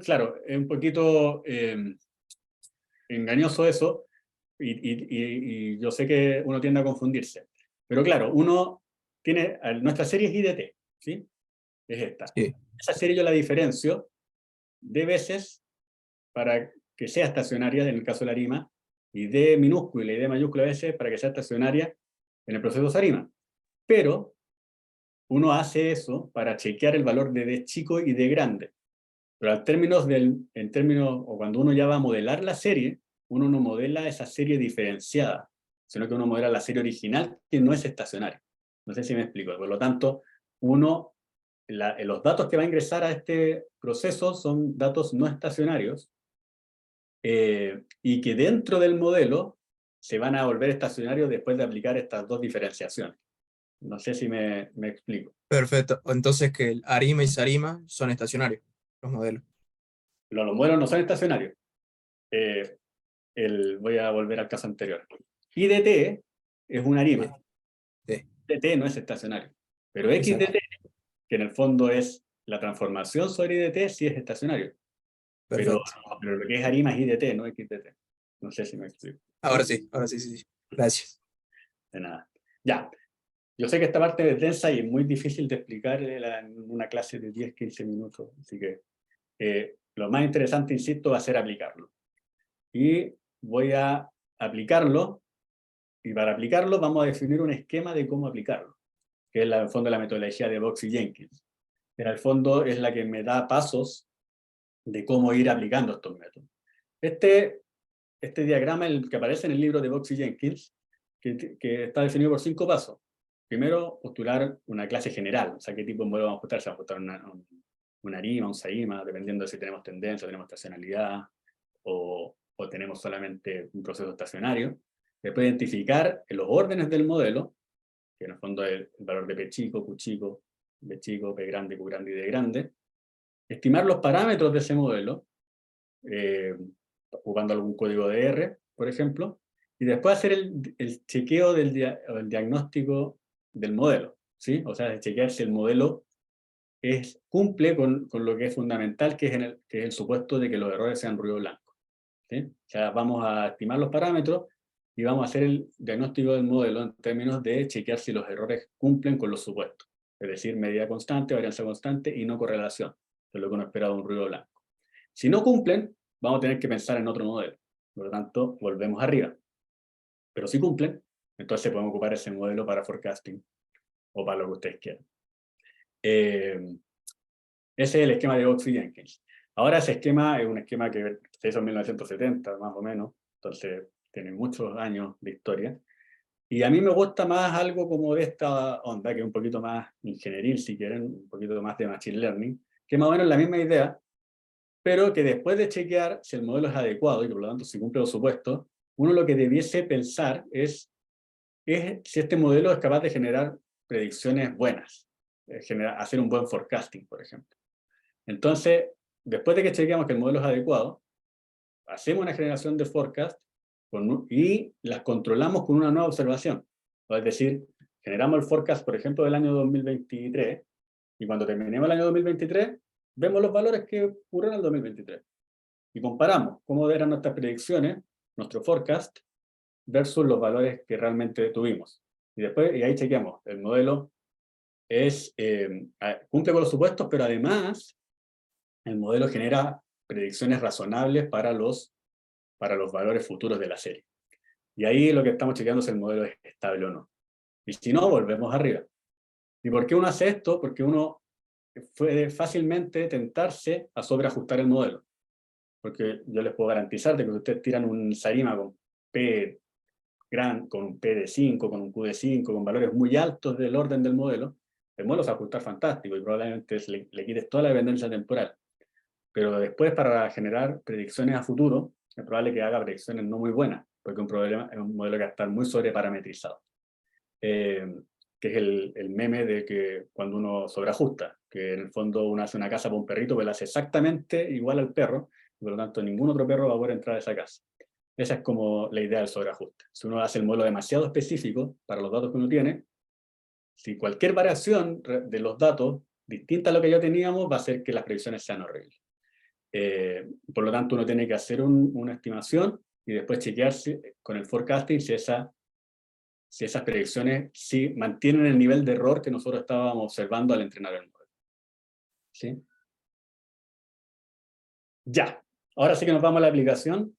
claro, es un poquito engañoso eso, y yo sé que uno tiende a confundirse. Pero claro, uno tiene, nuestra serie es IDT, ¿sí? Es esta. Sí, Esa serie yo la diferencio de veces para que sea estacionaria en el caso de la ARIMA, y D minúscula y D mayúscula veces para que sea estacionaria en el proceso SARIMA. Pero uno hace eso para chequear el valor de D chico y D grande. Pero en términos, o cuando uno ya va a modelar la serie, uno no modela esa serie diferenciada, sino que uno modela la serie original que no es estacionaria. No sé si me explico. Por lo tanto, los datos que va a ingresar a este proceso son datos no estacionarios, y que dentro del modelo se van a volver estacionarios después de aplicar estas dos diferenciaciones. No sé si me explico. perfecto. Entonces que el ARIMA y SARIMA son estacionarios, los modelos. Los modelos no son estacionarios. Voy a volver al caso anterior. IDT es una ARIMA. Sí, IDT no es estacionario. Pero XDT, exacto. que en el fondo es la transformación sobre IDT, sí es estacionario. Pero Perfecto. lo que es ARIMA es IDT, no XDT. No sé si me explico. Ahora sí, sí. Gracias. De nada. Ya. Yo sé que esta parte es densa y es muy difícil de explicar en una clase de 10-15 minutos. Así que lo más interesante, insisto, va a ser aplicarlo. Y voy a aplicarlo, y para aplicarlo vamos a definir un esquema de cómo aplicarlo, que es en el fondo la metodología de Box y Jenkins. En el fondo es la que me da pasos de cómo ir aplicando estos métodos. Este diagrama, el que aparece en el libro de Box y Jenkins, que está definido por 5 pasos. Primero, postular una clase general, o sea, qué tipo de modelo vamos a postular. Se va a postular una ARIMA, un SAIMA, dependiendo de si tenemos tendencia, tenemos estacionalidad, o tenemos solamente un proceso estacionario. Después, identificar los órdenes del modelo, que en el fondo es el valor de P chico, Q chico, B chico, P grande, Q grande y D grande. Estimar los parámetros de ese modelo, ocupando algún código de R, por ejemplo, y después hacer el chequeo el diagnóstico del modelo, ¿sí? O sea, chequear si el modelo cumple con lo que es fundamental, que es el supuesto de que los errores sean ruido blanco, ¿sí? O sea, vamos a estimar los parámetros y vamos a hacer el diagnóstico del modelo en términos de chequear si los errores cumplen con los supuestos, es decir, medida constante, varianza constante y no correlación, que es lo que uno espera de un ruido blanco. Si no cumplen, vamos a tener que pensar en otro modelo. Por lo tanto, volvemos arriba. Pero si cumplen, entonces podemos ocupar ese modelo para forecasting o para lo que ustedes quieran. Ese es el esquema de Box y Jenkins. Ahora ese esquema es un esquema que se hizo en 1970, más o menos, entonces tiene muchos años de historia. Y a mí me gusta más algo como de esta onda, que es un poquito más ingenieril, si quieren, un poquito más de machine learning, que más o menos la misma idea, pero que después de chequear si el modelo es adecuado y por lo tanto si cumple los supuestos, uno lo que debiese pensar es si este modelo es capaz de generar predicciones buenas, hacer un buen forecasting, por ejemplo. Entonces, después de que chequeamos que el modelo es adecuado, hacemos una generación de forecast y las controlamos con una nueva observación. Es decir, generamos el forecast, por ejemplo, del año 2023, y cuando terminemos el año 2023, vemos los valores que ocurrieron en el 2023. Y comparamos cómo eran nuestras predicciones, nuestro forecast, versus los valores que realmente tuvimos. Y ahí chequeamos, el modelo cumple con los supuestos, pero además el modelo genera predicciones razonables para los valores futuros de la serie. Y ahí lo que estamos chequeando es si el modelo es estable o no. Y si no, volvemos arriba. ¿Y por qué uno hace esto? Porque uno puede fácilmente tentarse a sobreajustar el modelo. Porque yo les puedo garantizar de que si ustedes tiran un SARIMA con con un P de 5, con un Q de 5, con valores muy altos del orden del modelo, el modelo se va a ajustar fantástico y probablemente le quites toda la dependencia temporal. Pero después, para generar predicciones a futuro, es probable que haga predicciones no muy buenas, porque es un modelo que va a estar muy sobreparametrizado. Que es el meme de que cuando uno sobreajusta, que en el fondo uno hace una casa para un perrito, pues la hace exactamente igual al perro, y por lo tanto ningún otro perro va a poder entrar a esa casa. Esa es como la idea del sobreajuste. Si uno hace el modelo demasiado específico para los datos que uno tiene, si cualquier variación de los datos distinta a lo que ya teníamos, va a hacer que las predicciones sean horribles. Por lo tanto, uno tiene que hacer una estimación y después chequearse con el forecasting si esas predicciones mantienen el nivel de error que nosotros estábamos observando al entrenar el modelo. ¿Sí? Ya, ahora sí que nos vamos a la aplicación.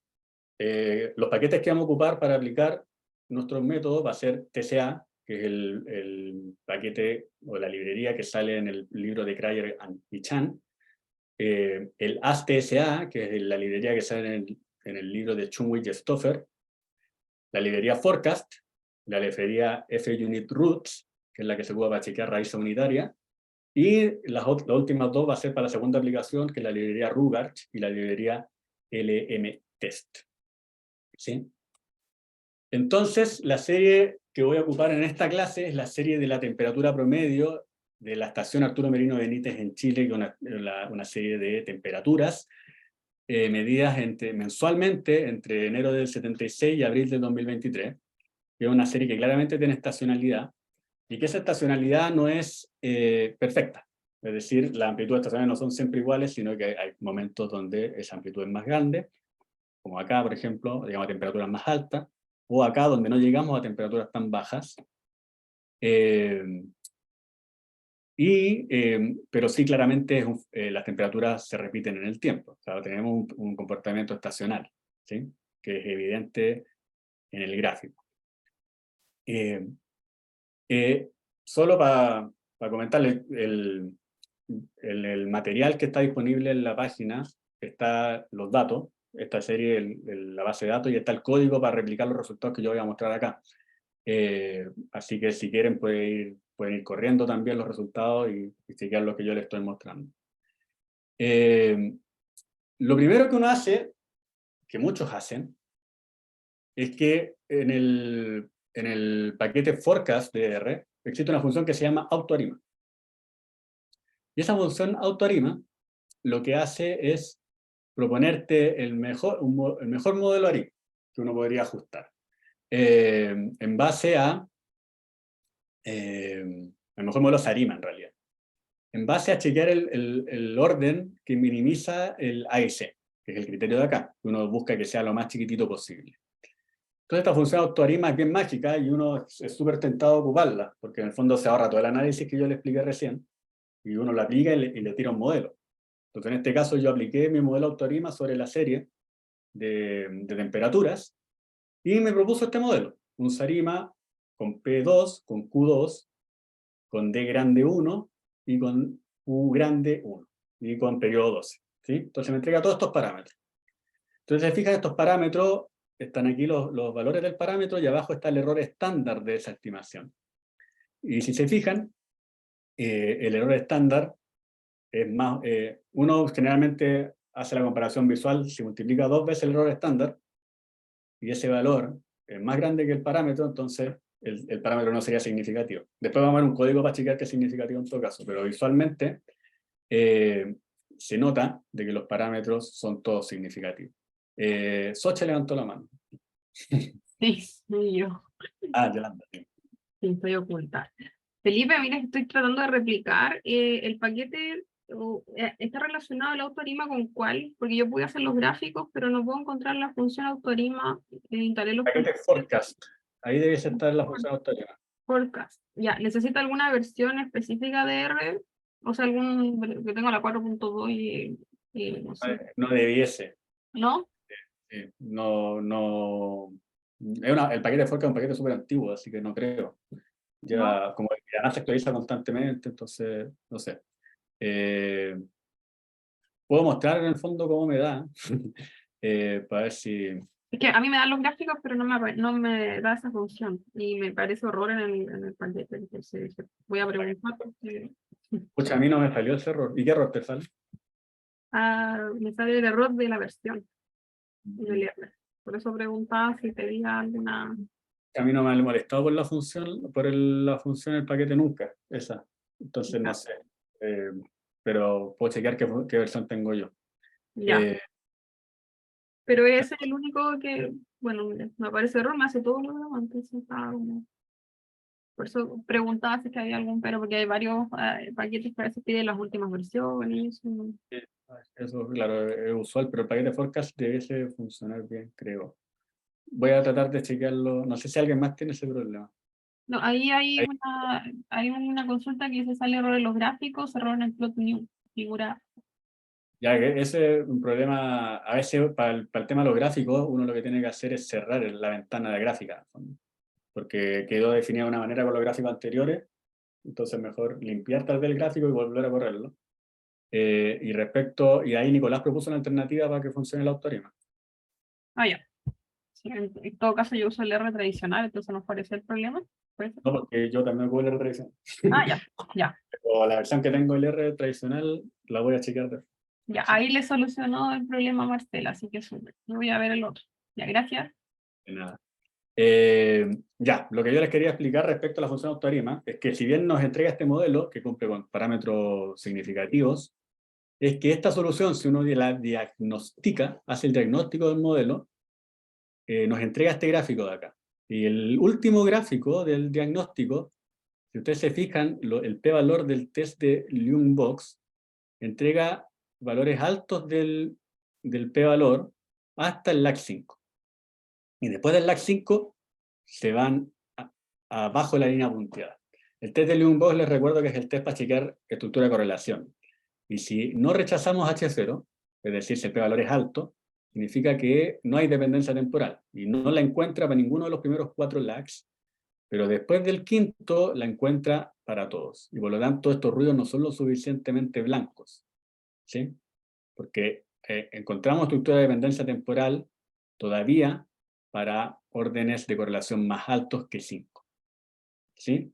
Los paquetes que vamos a ocupar para aplicar nuestros métodos va a ser TCA, que es el paquete o la librería que sale en el libro de Cryer y Chan. El ASTSA, que es la librería que sale en el libro de Chunwich y Stoffer. La librería Forecast, la librería FUnitRoots, que es la que se ocupa para chequear raíz unitaria, y las últimas dos va a ser para la segunda aplicación, que es la librería RuGarch y la librería LMTest. ¿Sí? Entonces, la serie que voy a ocupar en esta clase es la serie de la temperatura promedio de la estación Arturo Merino Benítez en Chile, que es una serie de temperaturas medidas mensualmente entre enero del 76 y abril del 2023. Es una serie que claramente tiene estacionalidad, y que esa estacionalidad no es perfecta. Es decir, las amplitudes estacionales no son siempre iguales, sino que hay momentos donde esa amplitud es más grande, como acá, por ejemplo, llegamos a temperaturas más altas, o acá donde no llegamos a temperaturas tan bajas. Pero sí, claramente las temperaturas se repiten en el tiempo. O sea, tenemos un comportamiento estacional, ¿sí? Que es evidente en el gráfico. Solo para comentarles, el material que está disponible en la página está los datos, esta serie, la base de datos, y está el código para replicar los resultados que yo voy a mostrar acá. Así que si quieren pueden ir corriendo también los resultados y chequear lo que yo les estoy mostrando. Lo primero que uno hace, que muchos hacen, es que en el paquete forecast de R existe una función que se llama autoarima. Y esa función autoarima lo que hace es proponerte el mejor modelo ARIM que uno podría ajustar. En base a el mejor modelo es ARIMA en realidad. En base a chequear el orden que minimiza el AIC, que es el criterio de acá, que uno busca que sea lo más chiquitito posible. Entonces esta función autoarima es bien mágica y uno es súper tentado a ocuparla, porque en el fondo se ahorra todo el análisis que yo le expliqué recién, y uno lo aplica y le tira un modelo. Entonces en este caso yo apliqué mi modelo autoarima sobre la serie de temperaturas, y me propuso este modelo, un SARIMA con P2, con Q2, con D grande 1 y con U grande 1, y con periodo 12. ¿Sí? Entonces me entrega todos estos parámetros. Entonces, se fijan, estos parámetros, están aquí los valores del parámetro y abajo está el error estándar de esa estimación. Y si se fijan, el error estándar es más, uno generalmente hace la comparación visual, si multiplica 2 veces el error estándar, y ese valor es más grande que el parámetro, entonces el parámetro no sería significativo. Después vamos a ver un código para checar que es significativo en todo caso, pero visualmente se nota de que los parámetros son todos significativos. Xochitl levantó la mano. Sí, soy yo. Ah, Yolanda. Sí. Sí, estoy oculta. Felipe, mira, estoy tratando de replicar el paquete. ¿Está relacionado el autoarima con cuál? Porque yo pude hacer los gráficos, pero no puedo encontrar la función autoarima. Instalé los Paquete forecast. Ahí debe estar la función autoarima. forecast. Ya, ¿necesita alguna versión específica de R? O sea, que tenga la 4.2 y no sé. No debiese. ¿No? No. El paquete forecast es un paquete súper antiguo, así que no creo. Ya, como ya se actualiza constantemente, entonces, no sé. Puedo mostrar en el fondo cómo me da, para ver si... Es que a mí me dan los gráficos, pero no me da esa función. Y me parece horror en el paquete. Entonces dije, voy a preguntar. Porque... Pucha, a mí no me salió ese error. ¿Y qué error te sale? me sale el error de la versión. Del R. Por eso preguntaba si pedía alguna. A mí no me ha molestado por la función, la función del paquete nunca, esa. Entonces no sé. Pero puedo chequear qué versión tengo yo. Ya. Pero ese es el único que, bueno, me aparece error, me hace todo lo demás, entonces estaba como... Por eso preguntaba si es que había algún, pero porque hay varios paquetes que a veces piden las últimas versiones y eso. Eso, claro, es usual, pero el paquete forecast debe funcionar bien, creo. Voy a tratar de chequearlo. No sé si alguien más tiene ese problema. No, ahí hay una consulta que dice sale error en los gráficos, error en el plot new, figura. Ya que ese es un problema, a veces para el tema de los gráficos, uno lo que tiene que hacer es cerrar la ventana de gráfica, porque quedó definida de una manera con los gráficos anteriores, entonces mejor limpiar tal vez el gráfico y volver a correrlo. Y ahí Nicolás propuso una alternativa para que funcione el autoarima. Ya. Sí, en todo caso yo uso el R tradicional, entonces no parece el problema. No, porque yo también ocupo el R tradicional. Ya. O la versión que tengo el R tradicional la voy a chequear. Ya, ahí le solucionó el problema a Marcela, así que súper. Yo voy a ver el otro. Ya, gracias. De nada. Ya, lo que yo les quería explicar respecto a la función autoarima es que si bien nos entrega este modelo, que cumple con parámetros significativos, es que esta solución, si uno la diagnostica, hace el diagnóstico del modelo, nos entrega este gráfico de acá. Y el último gráfico del diagnóstico, si ustedes se fijan, el p-valor del test de Leung-Box entrega valores altos del p-valor hasta el lag 5. Y después del lag 5 se van abajo de la línea punteada. El test de Leung-Box les recuerdo que es el test para chequear estructura de correlación. Y si no rechazamos H0, es decir, si el p-valor es alto, significa que no hay dependencia temporal y no la encuentra para ninguno de los primeros 4 lags, pero después del quinto la encuentra para todos. Y por lo tanto estos ruidos no son lo suficientemente blancos, ¿sí? Porque encontramos estructura de dependencia temporal todavía para órdenes de correlación más altos que 5. ¿Sí?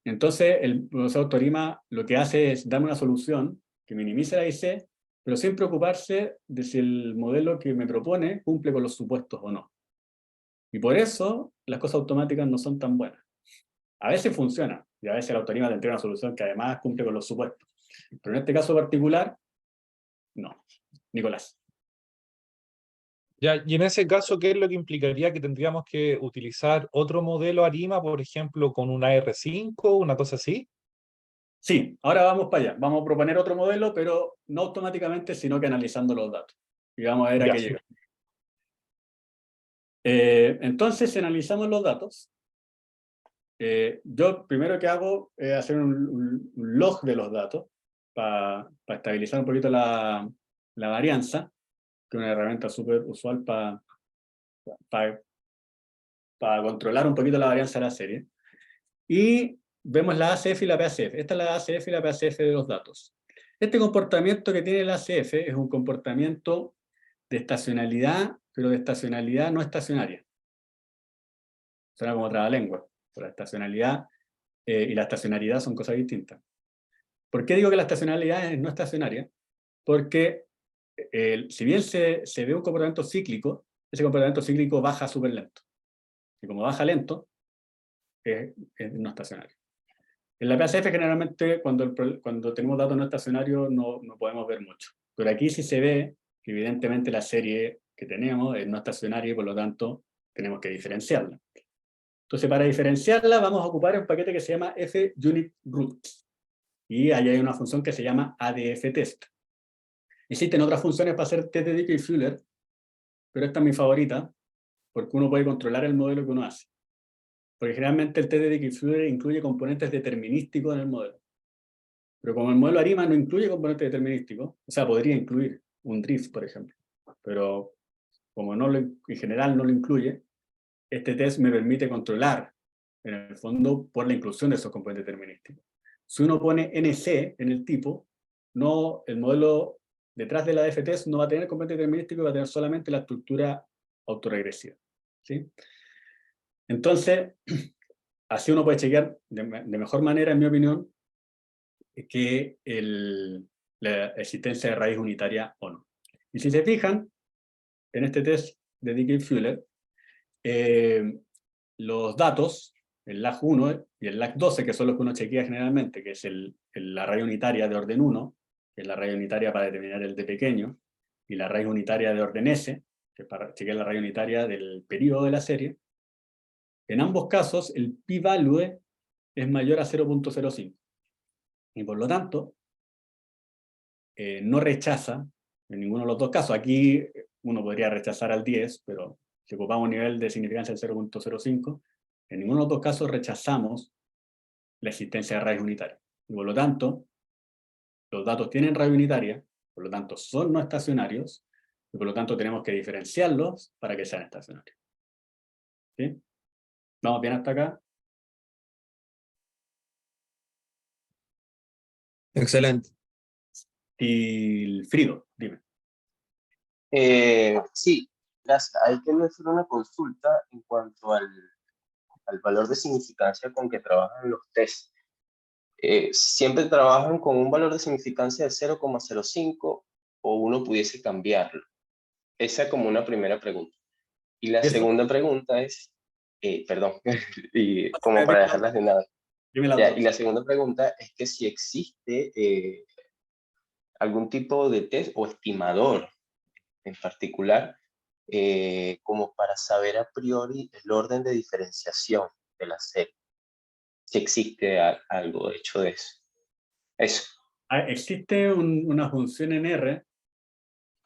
Entonces, el procesador Torima lo que hace es darme una solución que minimice la IC, pero sin preocuparse de si el modelo que me propone cumple con los supuestos o no. Y por eso las cosas automáticas no son tan buenas. A veces funciona, y a veces el Autorima te entrega una solución que además cumple con los supuestos. Pero en este caso particular, no. Nicolás. Ya, y en ese caso, ¿qué es lo que implicaría que tendríamos que utilizar otro modelo ARIMA, por ejemplo, con una R5, una cosa así? Sí, ahora vamos para allá. Vamos a proponer otro modelo, pero no automáticamente, sino que analizando los datos. Y vamos a ver a Ya, qué sí. llega. Entonces, si analizamos los datos, yo primero que hago es hacer un log de los datos para estabilizar un poquito la varianza, que es una herramienta súper usual para controlar un poquito la varianza de la serie. Y vemos la ACF y la PACF. Esta es la ACF y la PACF de los datos. Este comportamiento que tiene la ACF es un comportamiento de estacionalidad, pero de estacionalidad no estacionaria. Suena como trabalengua, pero la estacionalidad y la estacionariedad son cosas distintas. ¿Por qué digo que la estacionalidad es no estacionaria? Porque si bien se ve un comportamiento cíclico, ese comportamiento cíclico baja súper lento. Y como baja lento, es no estacionario. En la PACF generalmente cuando tenemos datos no estacionarios no podemos ver mucho. Pero aquí sí se ve que evidentemente la serie que tenemos es no estacionaria y por lo tanto tenemos que diferenciarla. Entonces para diferenciarla vamos a ocupar un paquete que se llama funit_root. Y ahí hay una función que se llama ADF_test. Existen otras funciones para hacer test de Dickey-Fuller, pero esta es mi favorita porque uno puede controlar el modelo que uno hace. Porque generalmente el test de Dickey-Fuller incluye componentes determinísticos en el modelo. Pero como el modelo ARIMA no incluye componentes determinísticos, o sea, podría incluir un drift, por ejemplo, pero como en general no lo incluye, este test me permite controlar, en el fondo, por la inclusión de esos componentes determinísticos. Si uno pone NC en el tipo, el modelo detrás de la DF-test no va a tener componente determinístico, va a tener solamente la estructura autorregresiva. ¿Sí? Entonces, así uno puede chequear de mejor manera, en mi opinión, que la existencia de raíz unitaria o no. Y si se fijan, en este test de Dickey-Fuller, los datos, el lag1 y el lag12, que son los que uno chequea generalmente, que es la raíz unitaria de orden 1, que es la raíz unitaria para determinar el d pequeño, y la raíz unitaria de orden S, que es para chequear la raíz unitaria del periodo de la serie, en ambos casos el p-value es mayor a 0.05. Y por lo tanto, no rechaza en ninguno de los dos casos. Aquí uno podría rechazar al 10, pero si ocupamos un nivel de significancia del 0.05, en ninguno de los dos casos rechazamos la existencia de raíz unitaria. Y por lo tanto, los datos tienen raíz unitaria, por lo tanto son no estacionarios, y por lo tanto tenemos que diferenciarlos para que sean estacionarios. ¿Sí? ¿Vamos bien hasta acá? Excelente. Y Frido, dime. Sí, hay que hacer una consulta en cuanto al valor de significancia con que trabajan los tests. ¿Siempre trabajan con un valor de significancia de 0,05 o uno pudiese cambiarlo? Esa es como una primera pregunta. Y la segunda pregunta es, perdón, y como para dejarlas de nada. Y la segunda pregunta es que si existe algún tipo de test o estimador en particular, como para saber a priori el orden de diferenciación de la serie. Si existe algo hecho de eso. Eso. Existe una función en R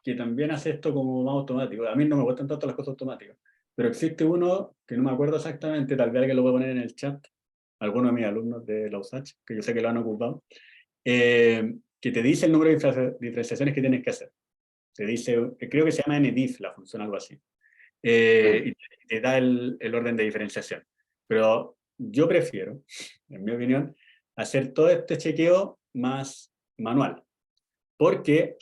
que también hace esto como más automático. A mí no me gustan tanto las cosas automáticas, pero existe uno que no me acuerdo exactamente, tal vez alguien lo voy a poner en el chat, algunos de mis alumnos de la USACH, que yo sé que lo han ocupado, que te dice el número de diferenciaciones que tienes que hacer. Se dice, creo que se llama NDIF la función, algo así. Y te da el orden de diferenciación. Pero yo prefiero, en mi opinión, hacer todo este chequeo más manual. Porque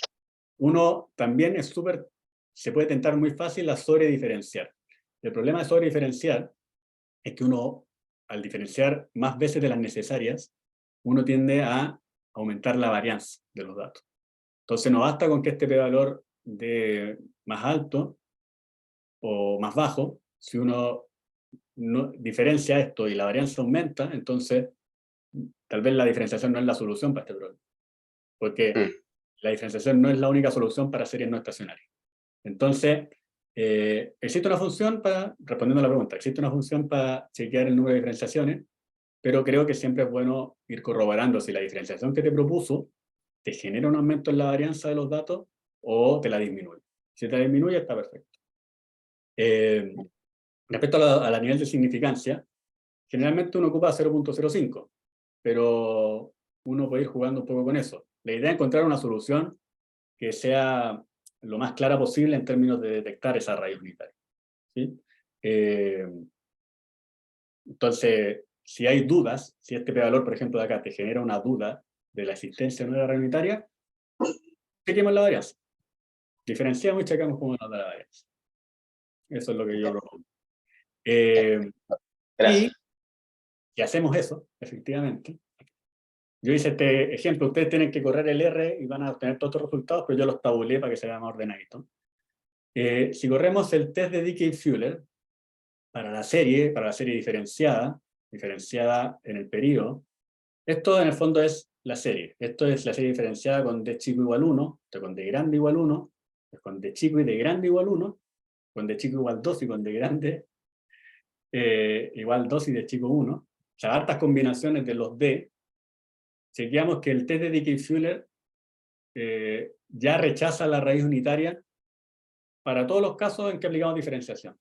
uno también se puede tentar muy fácil a sobrediferenciar. El problema de sobrediferenciar es que uno, al diferenciar más veces de las necesarias, uno tiende a aumentar la varianza de los datos. Entonces no basta con que este p-valor de más alto o más bajo. Si uno no diferencia esto y la varianza aumenta, entonces tal vez la diferenciación no es la solución para este problema. Porque la diferenciación no es la única solución para series no estacionarias. Entonces, existe una función para, respondiendo a la pregunta, existe una función para chequear el número de diferenciaciones, pero creo que siempre es bueno ir corroborando si la diferenciación que te propuso te genera un aumento en la varianza de los datos o te la disminuye. Si te la disminuye, está perfecto. Respecto a la nivel de significancia, generalmente uno ocupa 0.05, pero uno puede ir jugando un poco con eso. La idea es encontrar una solución que sea lo más clara posible en términos de detectar esa raíz unitaria, ¿sí? Entonces, si hay dudas, si este p-valor, por ejemplo, de acá te genera una duda de la existencia o no de la raíz unitaria, chequemos la varianza. Diferenciamos y checamos cómo nos da la varianza. Eso es lo que yo propongo. Gracias. Y hacemos eso, efectivamente. Yo hice este ejemplo, ustedes tienen que correr el R y van a obtener todos los resultados, pero yo los tabuleé para que se vea más ordenadito. Si corremos el test de Dickey-Fuller para la serie diferenciada en el periodo, esto en el fondo es la serie. Esto es la serie diferenciada con D chico igual 1, con D grande igual 1, con D chico y D grande igual 1, con D chico igual 2 y con D grande igual 2 y D chico 1. O sea, hartas combinaciones de los D. Chequeamos que el test de Dickey-Fuller ya rechaza la raíz unitaria para todos los casos en que aplicamos diferenciación.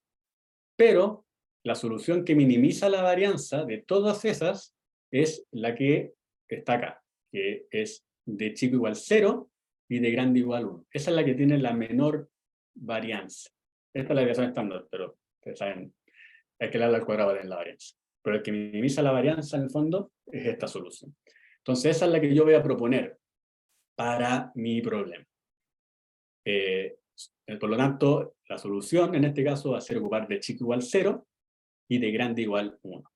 Pero la solución que minimiza la varianza de todas esas es la que está acá, que es de chico igual 0 y de grande igual 1. Esa es la que tiene la menor varianza. Esta es la desviación estándar, pero ustedes saben, hay que darle al cuadrado de la varianza. Pero el que minimiza la varianza, en el fondo, es esta solución. Entonces, esa es la que yo voy a proponer para mi problema. Por lo tanto, la solución en este caso va a ser ocupar de chico igual 0 y de grande igual 1.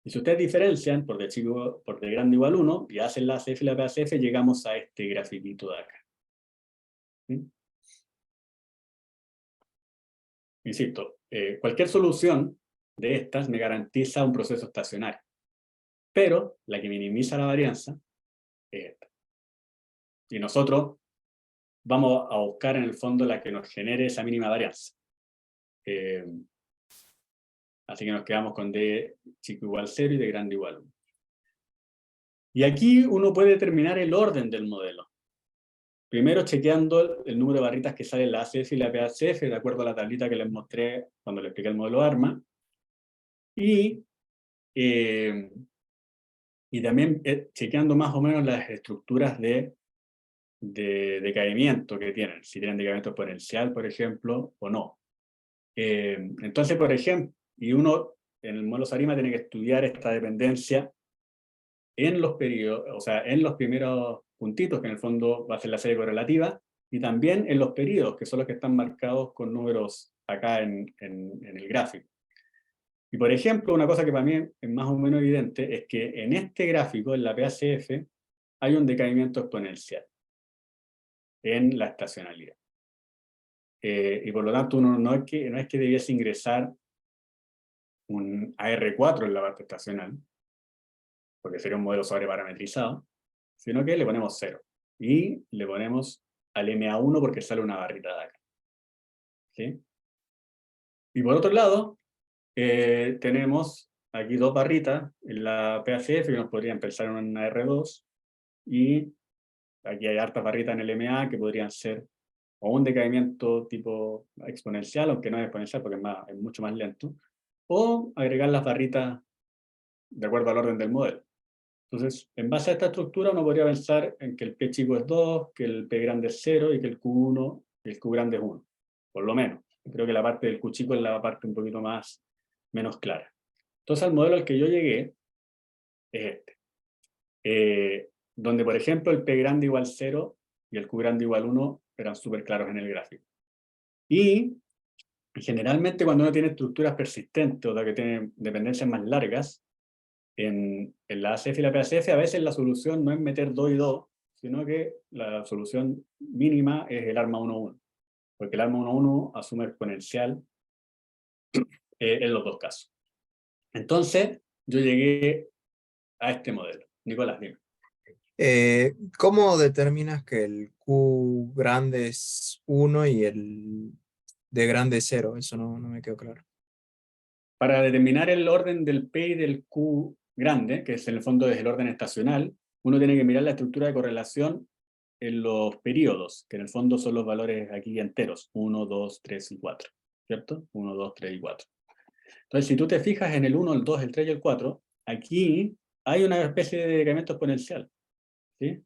Y si ustedes diferencian por de grande igual 1 y hacen la ACF y la PACF, llegamos a este grafiquito de acá. ¿Sí? Insisto, cualquier solución de estas me garantiza un proceso estacionario, pero la que minimiza la varianza es esta. Y nosotros vamos a buscar en el fondo la que nos genere esa mínima varianza. Así que nos quedamos con D chico igual 0 y D grande igual 1. Y aquí uno puede determinar el orden del modelo. Primero chequeando el número de barritas que sale en la ACF y la PACF, de acuerdo a la tablita que les mostré cuando les expliqué el modelo ARMA. Y también chequeando más o menos las estructuras de decaimiento que tienen, si tienen decaimiento exponencial, por ejemplo, o no. Entonces, por ejemplo, y uno en el modelo SARIMA tiene que estudiar esta dependencia en los periodos, o sea, en los primeros puntitos, que en el fondo va a ser la serie correlativa, y también en los periodos, que son los que están marcados con números acá en el gráfico. Y por ejemplo, una cosa que para mí es más o menos evidente es que en este gráfico, en la PACF, hay un decaimiento exponencial en la estacionalidad. Y por lo tanto, uno no es que debiese ingresar un AR4 en la parte estacional, porque sería un modelo sobreparametrizado, sino que le ponemos 0. Y le ponemos al MA1 porque sale una barrita de acá. ¿Sí? Y por otro lado, tenemos aquí dos barritas en la PACF que nos podrían pensar en una R2, y aquí hay hartas barritas en el MA que podrían ser o un decaimiento tipo exponencial, aunque no es exponencial porque es mucho más lento, o agregar las barritas de acuerdo al orden del modelo. Entonces, en base a esta estructura, uno podría pensar en que el P chico es 2, que el P grande es 0 y que el Q1, el Q grande es 1, por lo menos. Creo que la parte del Q chico es la parte un poquito menos clara. Entonces, al modelo al que yo llegué es este. Donde, por ejemplo, el P grande igual 0 y el Q grande igual 1 eran súper claros en el gráfico. Y generalmente cuando uno tiene estructuras persistentes, o sea, que tienen dependencias más largas, en la ACF y la PACF, a veces la solución no es meter 2 y 2, sino que la solución mínima es el arma 1-1, porque el arma 1-1 asume exponencial en los dos casos. Entonces, yo llegué a este modelo. Nicolás, dime. ¿Cómo determinas que el Q grande es 1 y el D grande es 0? Eso no me quedó claro. Para determinar el orden del P y del Q grande, que es en el fondo es el orden estacional, uno tiene que mirar la estructura de correlación en los periodos, que en el fondo son los valores aquí enteros, 1, 2, 3 y 4, ¿cierto? 1, 2, 3 y 4. Entonces, si tú te fijas en el 1, el 2, el 3 y el 4, aquí hay una especie de decremento exponencial, ¿sí?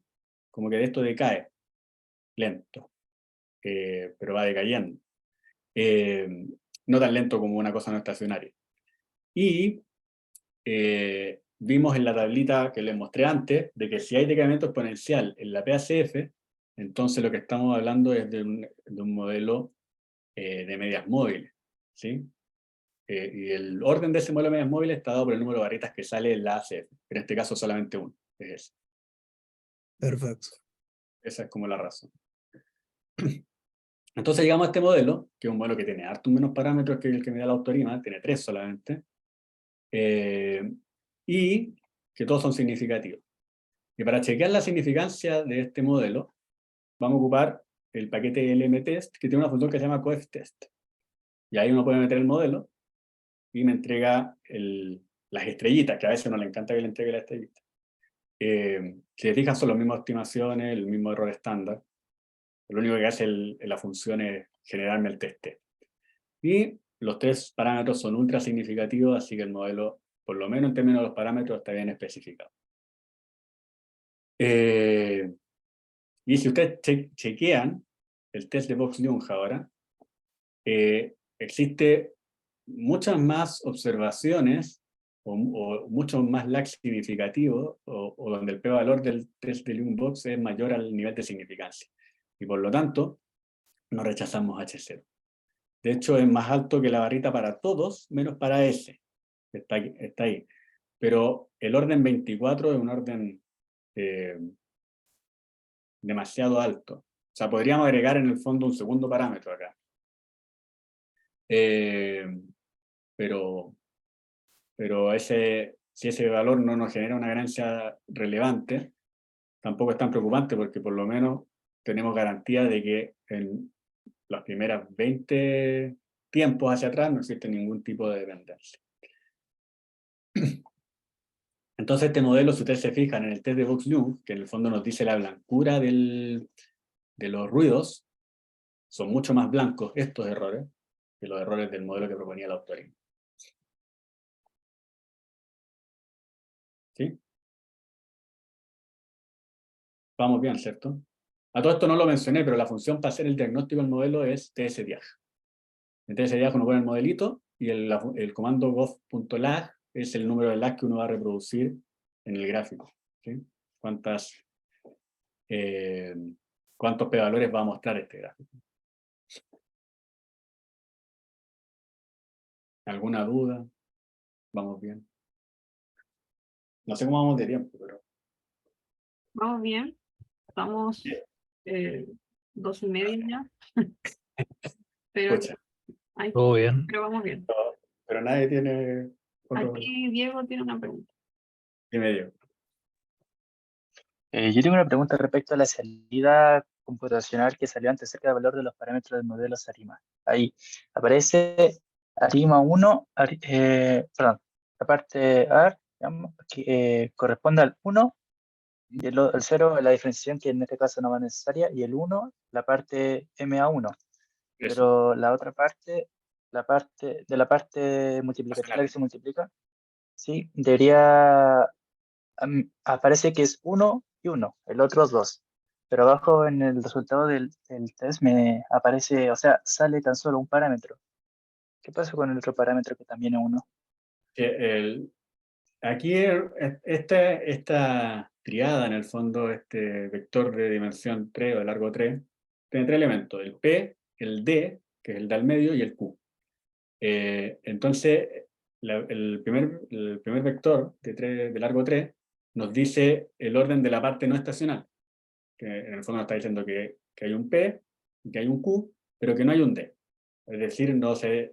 Como que esto decae, lento, pero va decayendo. No tan lento como una cosa no estacionaria. Y vimos en la tablita que les mostré antes, de que si hay decremento exponencial en la PACF, entonces lo que estamos hablando es de un modelo de medias móviles, ¿sí? Y el orden de ese modelo de medias móviles está dado por el número de barritas que sale en la ACF, en este caso solamente uno, es ese. Perfecto. Esa es como la razón. Entonces llegamos a este modelo, que es un modelo que tiene harto menos parámetros que el que me da la autorima, tiene 3 solamente, y que todos son significativos. Y para chequear la significancia de este modelo, vamos a ocupar el paquete LMTest, que tiene una función que se llama CoefTest. Y ahí uno puede meter el modelo y me entrega las estrellitas, que a veces no le encanta que le entregue las estrellitas. Si te fijas, son las mismas estimaciones, el mismo error estándar. Lo único que hace la función es generarme el test. Y los 3 parámetros son ultra significativos, así que el modelo, por lo menos en términos de los parámetros, está bien especificado. Y si ustedes chequean el test de Box-Ljung ahora, existe muchas más observaciones o mucho más lag significativo o donde el p-valor del test de Ljung-Box es mayor al nivel de significancia. Y por lo tanto, no rechazamos H0. De hecho, es más alto que la barrita para todos, menos para S. Está ahí. Pero el orden 24 es un orden demasiado alto. O sea, podríamos agregar en el fondo un segundo parámetro acá. Pero si ese valor no nos genera una ganancia relevante, tampoco es tan preocupante porque por lo menos tenemos garantía de que en las primeras 20 tiempos hacia atrás no existe ningún tipo de dependencia. Entonces este modelo, si ustedes se fijan en el test de Box-Ljung, que en el fondo nos dice la blancura de los ruidos, son mucho más blancos estos errores que los errores del modelo que proponía el autor. ¿Sí? Vamos bien, ¿cierto? A todo esto no lo mencioné, pero la función para hacer el diagnóstico del modelo es tsdiag. En tsdiag uno pone el modelito y el comando gof.lag es el número de lag que uno va a reproducir en el gráfico. ¿Sí? ¿Cuántos p-valores va a mostrar este gráfico? ¿Alguna duda? ¿Vamos bien? No sé cómo vamos de tiempo, pero... Vamos bien. Estamos 2:30 ya. Pero, Escucha, Todo bien. pero vamos bien. pero nadie tiene otro... Aquí Diego tiene una pregunta. Dime yo. Yo tengo una pregunta respecto a la salida computacional que salió antes acerca del valor de los parámetros del modelo ARIMA. Ahí aparece ARIMA 1, perdón, la parte A que corresponde al 1 y el 0 la diferenciación que en este caso no va necesaria y el 1 la parte MA1. Eso. Pero la otra parte, la parte multiplicativa que se multiplica, sí, debería aparece que es 1 y 1, el otro 2. Pero abajo en el resultado del test me aparece, o sea, sale tan solo un parámetro. ¿Qué pasa con el otro parámetro que también es 1? Aquí esta triada, en el fondo, este vector de dimensión 3 o de largo 3, tiene tres elementos, el P, el D, que es el del medio, y el Q. Entonces, el primer vector de largo 3 nos dice el orden de la parte no estacional, que en el fondo nos está diciendo que hay un P, que hay un Q, pero que no hay un D. Es decir,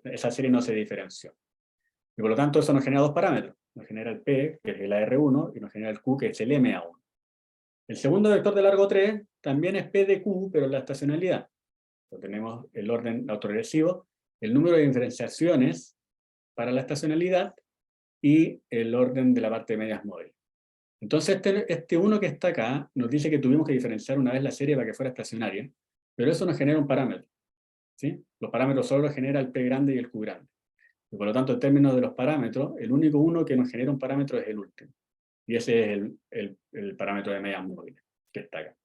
esa serie no se diferenció. Y por lo tanto eso nos genera dos parámetros. Nos genera el P, que es el AR1, y nos genera el Q, que es el MA1. El segundo vector de largo 3 también es P de Q, pero en la estacionalidad. Tenemos el orden autoregresivo, el número de diferenciaciones para la estacionalidad y el orden de la parte de medias móviles. Entonces este uno que está acá nos dice que tuvimos que diferenciar una vez la serie para que fuera estacionaria, pero eso nos genera un parámetro, ¿sí? Los parámetros solo los genera el P grande y el Q grande. Y por lo tanto, en términos de los parámetros, el único uno que nos genera un parámetro es el último. Y ese es el parámetro de medias móviles, que está acá.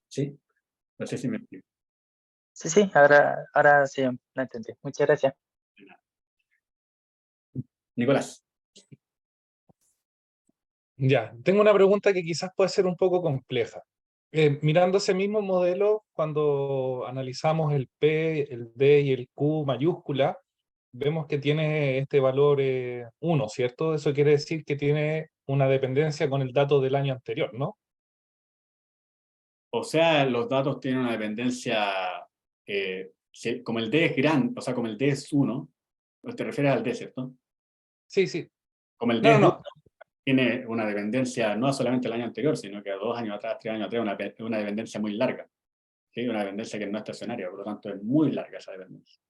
¿Sí? No sé si me explico. Sí, ahora sí, lo entendí. Muchas gracias. Nicolás. Ya, tengo una pregunta que quizás puede ser un poco compleja. Mirando ese mismo modelo, cuando analizamos el P, el D y el Q mayúscula, vemos que tiene este valor 1, ¿cierto? Eso quiere decir que tiene una dependencia con el dato del año anterior, ¿no? O sea, los datos tienen una dependencia, como el D es grande, o sea, como el D es 1, te refieres al D, ¿cierto? Sí. Como el D No, es no, 1, tiene una dependencia no solamente el año anterior, sino que a 2 años atrás, 3 años atrás, una dependencia muy larga. ¿Sí? Una dependencia que no es estacionaria, por lo tanto es muy larga esa dependencia.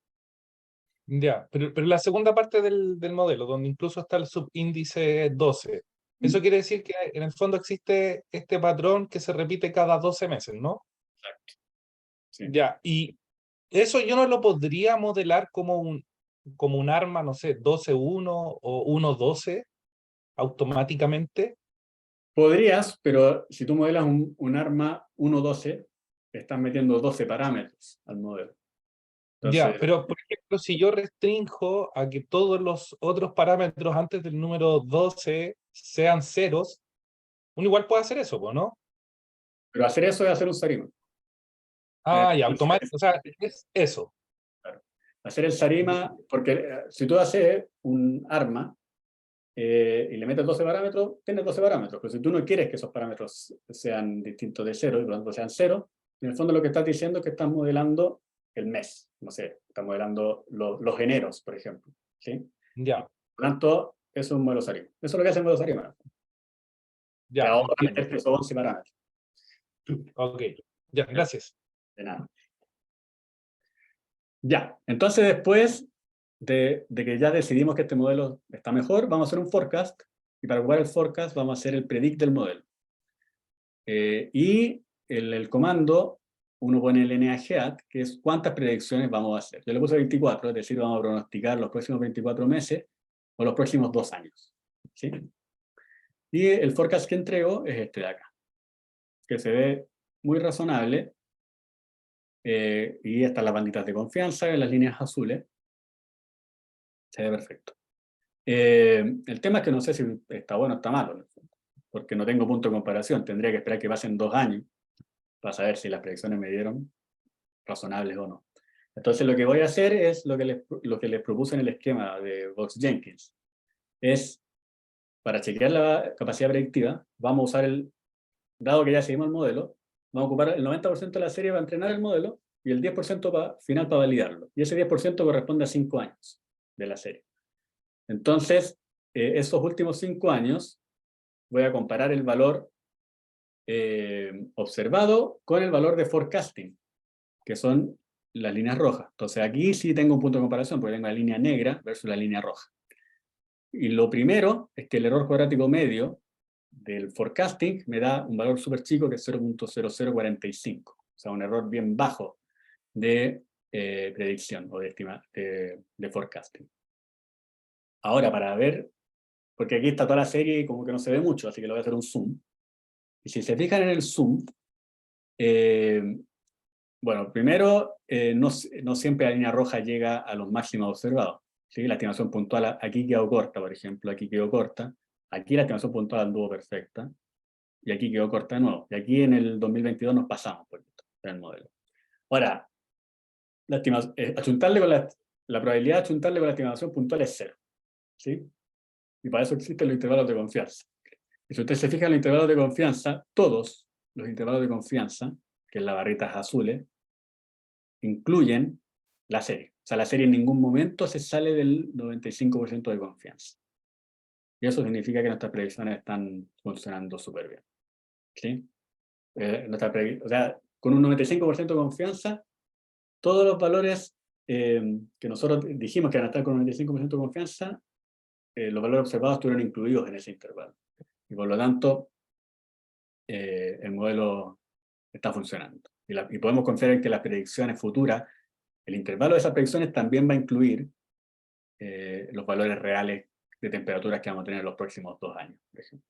ya, pero la segunda parte del modelo, donde incluso está el subíndice 12, eso quiere decir que en el fondo existe este patrón que se repite cada 12 meses, ¿no? Exacto. Sí. Ya, y eso yo no lo podría modelar como un arma, no sé, 12-1 o 1-12 automáticamente. Podrías, pero si tú modelas un arma 1.12, estás metiendo 12 parámetros al modelo. Entonces, Ya, pero por ejemplo, si yo restringo a que todos los otros parámetros antes del número 12 sean ceros, uno igual puede hacer eso, ¿no? pero hacer eso es hacer un Sarima. Ah, ya, automático, o sea, es eso. Claro. Hacer el Sarima, porque si tú haces un arma y le metes 12 parámetros, tienes 12 parámetros. Pero si tú no quieres que esos parámetros sean distintos de 0 y por lo tanto sean 0, en el fondo lo que estás diciendo es que estás modelando el mes. No sé, estás modelando los eneros, por ejemplo. ¿Sí? Ya, Por lo tanto, eso es un modelo Sarima. Eso es lo que hace el modelo Sarima. Te ya, ahorra entiendo. meter esos 11 parámetros. Ok, ya, gracias. De nada. Ya, entonces después de que ya decidimos que este modelo está mejor, vamos a hacer un forecast, y para ocupar el forecast vamos a hacer el predict del modelo. Y el comando, uno pone el NaGeAdd, que es cuántas predicciones vamos a hacer. Yo le puse 24, es decir, vamos a pronosticar los próximos 24 meses o los próximos 2 años. ¿Sí? Y el forecast que entrego es este de acá, que se ve muy razonable. Y están las banditas de confianza en las líneas azules. Se ve perfecto. El tema es que no sé si está bueno o está malo, porque no tengo punto de comparación. Tendría que esperar que pasen 2 años para saber si las predicciones me dieron razonables o no. Entonces lo que voy a hacer es lo que les propuse en el esquema de Box Jenkins. Es, para chequear la capacidad predictiva, vamos a usar dado que ya seguimos el modelo, vamos a ocupar el 90% de la serie para entrenar el modelo y el 10% final para validarlo. Y ese 10% corresponde a 5 años de la serie. Entonces, esos últimos 5 años, voy a comparar el valor observado con el valor de forecasting, que son las líneas rojas. Entonces aquí sí tengo un punto de comparación, porque tengo la línea negra versus la línea roja. Y lo primero es que el error cuadrático medio del forecasting me da un valor súper chico que es 0.0045. O sea, un error bien bajo de predicción o de estima de forecasting. Ahora, para ver, porque aquí está toda la serie y como que no se ve mucho, así que le voy a hacer un zoom. Y si se fijan en el zoom, bueno, primero, no siempre la línea roja llega a los máximos observados. ¿Sí? La estimación puntual aquí quedó corta, por ejemplo, aquí quedó corta. Aquí la estimación puntual anduvo perfecta. Y aquí quedó corta de nuevo. Y aquí en el 2022 nos pasamos por esto, en el modelo. Ahora, achuntarle con la probabilidad de achuntarle con la estimación puntual es 0. ¿Sí? Y para eso existen los intervalos de confianza. Y si usted se fija en los intervalos de confianza, todos los intervalos de confianza, que es las barritas azules, incluyen la serie. O sea, la serie en ningún momento se sale del 95% de confianza. Y eso significa que nuestras predicciones están funcionando súper bien. ¿Sí? O sea, con un 95% de confianza, todos los valores que nosotros dijimos que van a estar con un 95% de confianza, los valores observados estuvieron incluidos en ese intervalo. Y por lo tanto, el modelo está funcionando. Y podemos confiar en que las predicciones futuras, el intervalo de esas predicciones también va a incluir los valores reales de temperaturas que vamos a tener en los próximos 2 años, por ejemplo.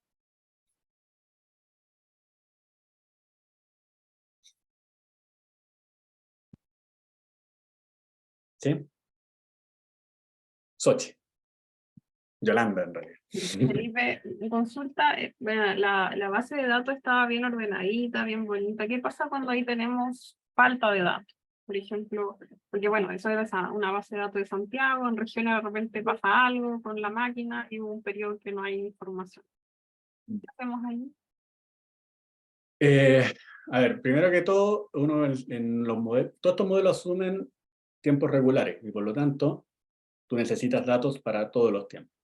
¿Sí? Sochi. Yolanda, en realidad. Felipe, mi consulta, bueno, la base de datos estaba bien ordenadita, bien bonita. ¿Qué pasa cuando ahí tenemos falta de datos? Por ejemplo, porque bueno, eso era una base de datos de Santiago, en regiones de repente pasa algo con la máquina y hubo un periodo que no hay información. ¿Qué hacemos ahí? A ver, primero que todo, uno en los modelos, todos estos modelos asumen tiempos regulares y por lo tanto, tú necesitas datos para todos los tiempos.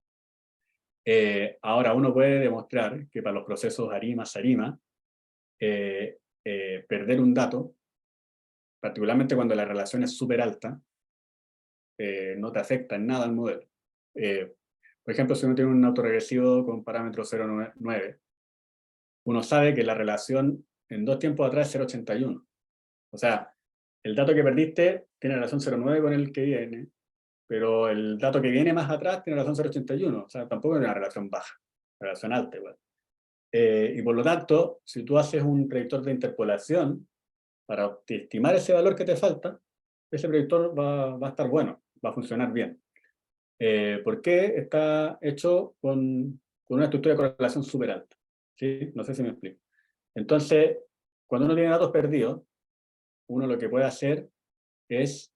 Ahora, uno puede demostrar que para los procesos ARIMA-SARIMA, perder un dato, particularmente cuando la relación es súper alta, no te afecta en nada al modelo. Por ejemplo, si uno tiene un autoregresivo con parámetro 0,9, uno sabe que la relación en 2 tiempos atrás es 0,81. O sea, el dato que perdiste tiene relación 0,9 con el que viene, pero el dato que viene más atrás tiene relación 0,81. O sea, tampoco es una relación baja, relación alta igual. Y por lo tanto, si tú haces un predictor de interpolación para estimar ese valor que te falta, ese predictor va a estar bueno, va a funcionar bien. ¿Por qué? Está hecho con una estructura de correlación súper alta. ¿Sí? No sé si me explico. Entonces, cuando uno tiene datos perdidos, uno lo que puede hacer es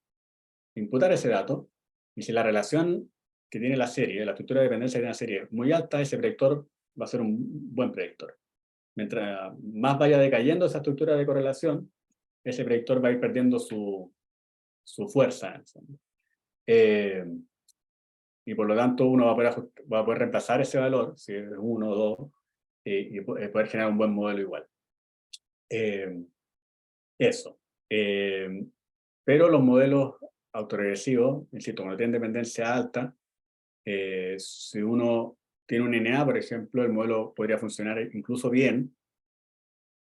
imputar ese dato, y si la relación que tiene la serie, la estructura de dependencia que tiene la serie es muy alta, ese predictor va a ser un buen predictor. Mientras más vaya decayendo esa estructura de correlación, ese predictor va a ir perdiendo su fuerza. En el fondo. Y por lo tanto uno va a poder reemplazar ese valor, si es 1 o 2, y poder generar un buen modelo igual. Eso. Pero los modelos autorregresivos, insisto, cuando tienen dependencia alta, si uno tiene un NA, por ejemplo, el modelo podría funcionar incluso bien,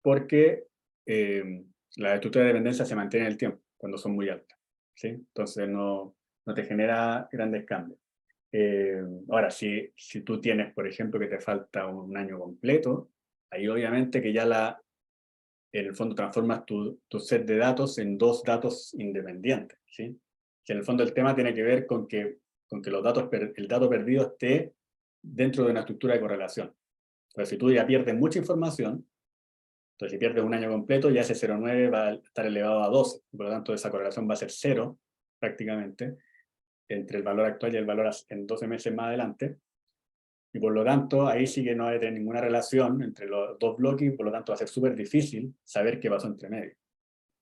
porque la estructura de dependencia se mantiene en el tiempo, cuando son muy altas. ¿Sí? Entonces no te genera grandes cambios. Ahora, si tú tienes, por ejemplo, que te falta un año completo, ahí obviamente que ya en el fondo transformas tu set de datos en 2 datos independientes. ¿Sí? Que en el fondo el tema tiene que ver con que el dato perdido esté dentro de una estructura de correlación. Entonces, si tú ya pierdes mucha información, entonces si pierdes un año completo, ya ese 0,9 va a estar elevado a 12, por lo tanto esa correlación va a ser 0 prácticamente, entre el valor actual y el valor en 12 meses más adelante, y por lo tanto ahí sí que no hay ninguna relación entre los 2 bloques, y por lo tanto va a ser súper difícil saber qué pasó entre medio.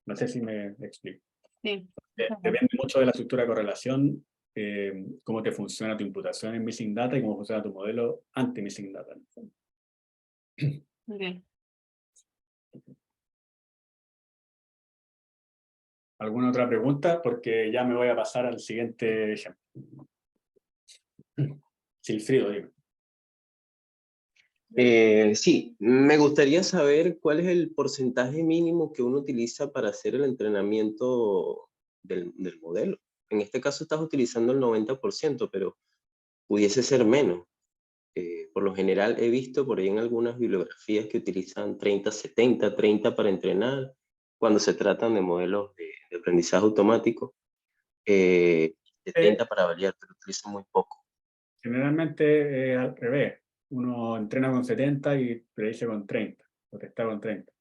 No sé si me explico. Sí. Depende mucho de la estructura de correlación, cómo te funciona tu imputación en Missing Data y cómo funciona tu modelo anti-Missing Data. Okay. ¿Alguna otra pregunta? Porque ya me voy a pasar al siguiente ejemplo. Silfrido, dime. Sí, me gustaría saber cuál es el porcentaje mínimo que uno utiliza para hacer el entrenamiento del modelo. En este caso estás utilizando el 90%, pero pudiese ser menos. Por lo general he visto por ahí en algunas bibliografías que utilizan 30, 70, 30 para entrenar, cuando se tratan de modelos de aprendizaje automático, 70 para validar, pero utilizan muy poco. Generalmente al revés. Uno entrena con 70 y predice con 30, o testa con 30.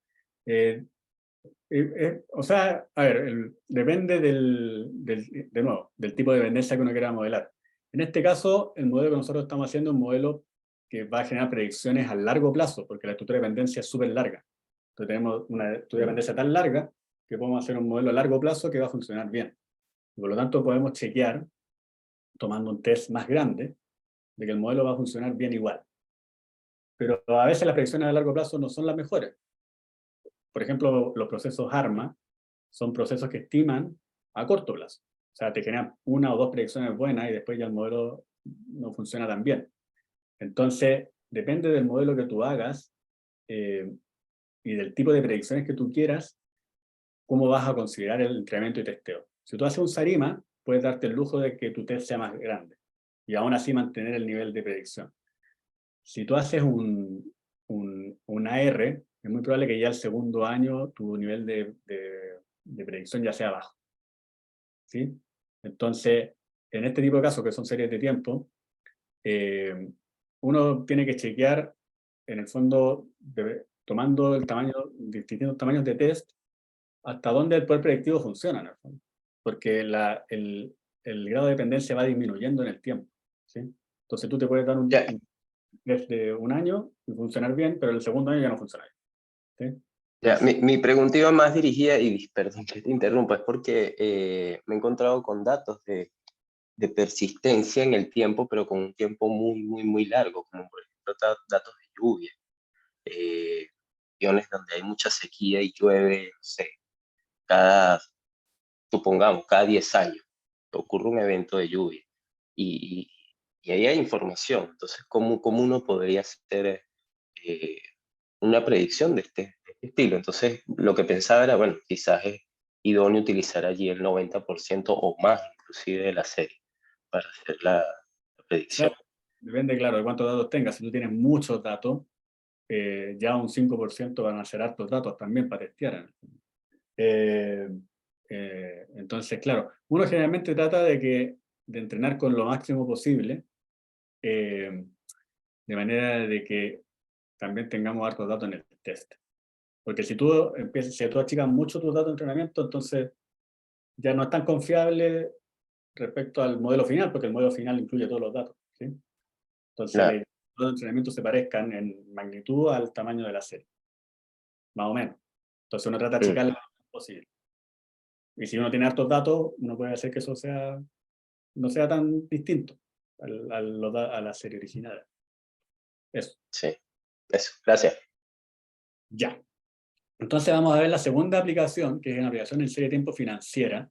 O sea, a ver, depende de nuevo, del tipo de dependencia que uno quiera modelar. En este caso, el modelo que nosotros estamos haciendo es un modelo que va a generar predicciones a largo plazo, porque la estructura de dependencia es súper larga. Entonces tenemos una estructura de dependencia tan larga que podemos hacer un modelo a largo plazo que va a funcionar bien. Y por lo tanto podemos chequear, tomando un test más grande, de que el modelo va a funcionar bien igual. Pero a veces las predicciones a largo plazo no son las mejores. Por ejemplo, los procesos ARMA son procesos que estiman a corto plazo. O sea, te generan una o dos predicciones buenas y después ya el modelo no funciona tan bien. Entonces, depende del modelo que tú hagas y del tipo de predicciones que tú quieras, cómo vas a considerar el entrenamiento y testeo. Si tú haces un SARIMA, puedes darte el lujo de que tu test sea más grande y aún así mantener el nivel de predicción. Si tú haces un AR, es muy probable que ya el segundo año tu nivel de predicción ya sea bajo. ¿Sí? Entonces, en este tipo de casos, que son series de tiempo, uno tiene que chequear, en el fondo, tomando el tamaño, distintos tamaños de test, hasta dónde el poder predictivo funciona, en el fondo. Porque el grado de dependencia va disminuyendo en el tiempo. ¿Sí? Entonces tú te puedes dar un test de un año y funcionar bien, pero el segundo año ya no funciona bien. ¿Sí? Ya, mi pregunta iba más dirigida, y perdón que te interrumpa, es porque me he encontrado con datos de persistencia en el tiempo, pero con un tiempo muy, muy, muy largo, como por ejemplo datos de lluvia, regiones donde hay mucha sequía y llueve, no sé, supongamos, cada 10 años ocurre un evento de lluvia y, y ahí hay información. Entonces, ¿cómo uno podría hacer una predicción de este estilo? Entonces, lo que pensaba era, bueno, quizás es idóneo utilizar allí el 90% o más inclusive de la serie para hacer la predicción. Claro, depende, claro, de cuántos datos tengas. Si tú tienes muchos datos, ya un 5% van a ser hartos datos también para testear. Entonces, claro, uno generalmente trata de entrenar con lo máximo posible, de manera de que también tengamos hartos datos en el test. Porque si tú achicas mucho tus datos de entrenamiento, entonces ya no es tan confiable respecto al modelo final, porque el modelo final incluye todos los datos. ¿Sí? Entonces, Claro. los datos de entrenamiento se parezcan en magnitud al tamaño de la serie, más o menos. Entonces uno trata de achicar lo más posible. Y si uno tiene hartos datos, uno puede hacer que eso no sea tan distinto a la serie original. Eso. Sí, eso, gracias. Ya. Entonces vamos a ver la segunda aplicación, que es una aplicación en serie de tiempo financiera.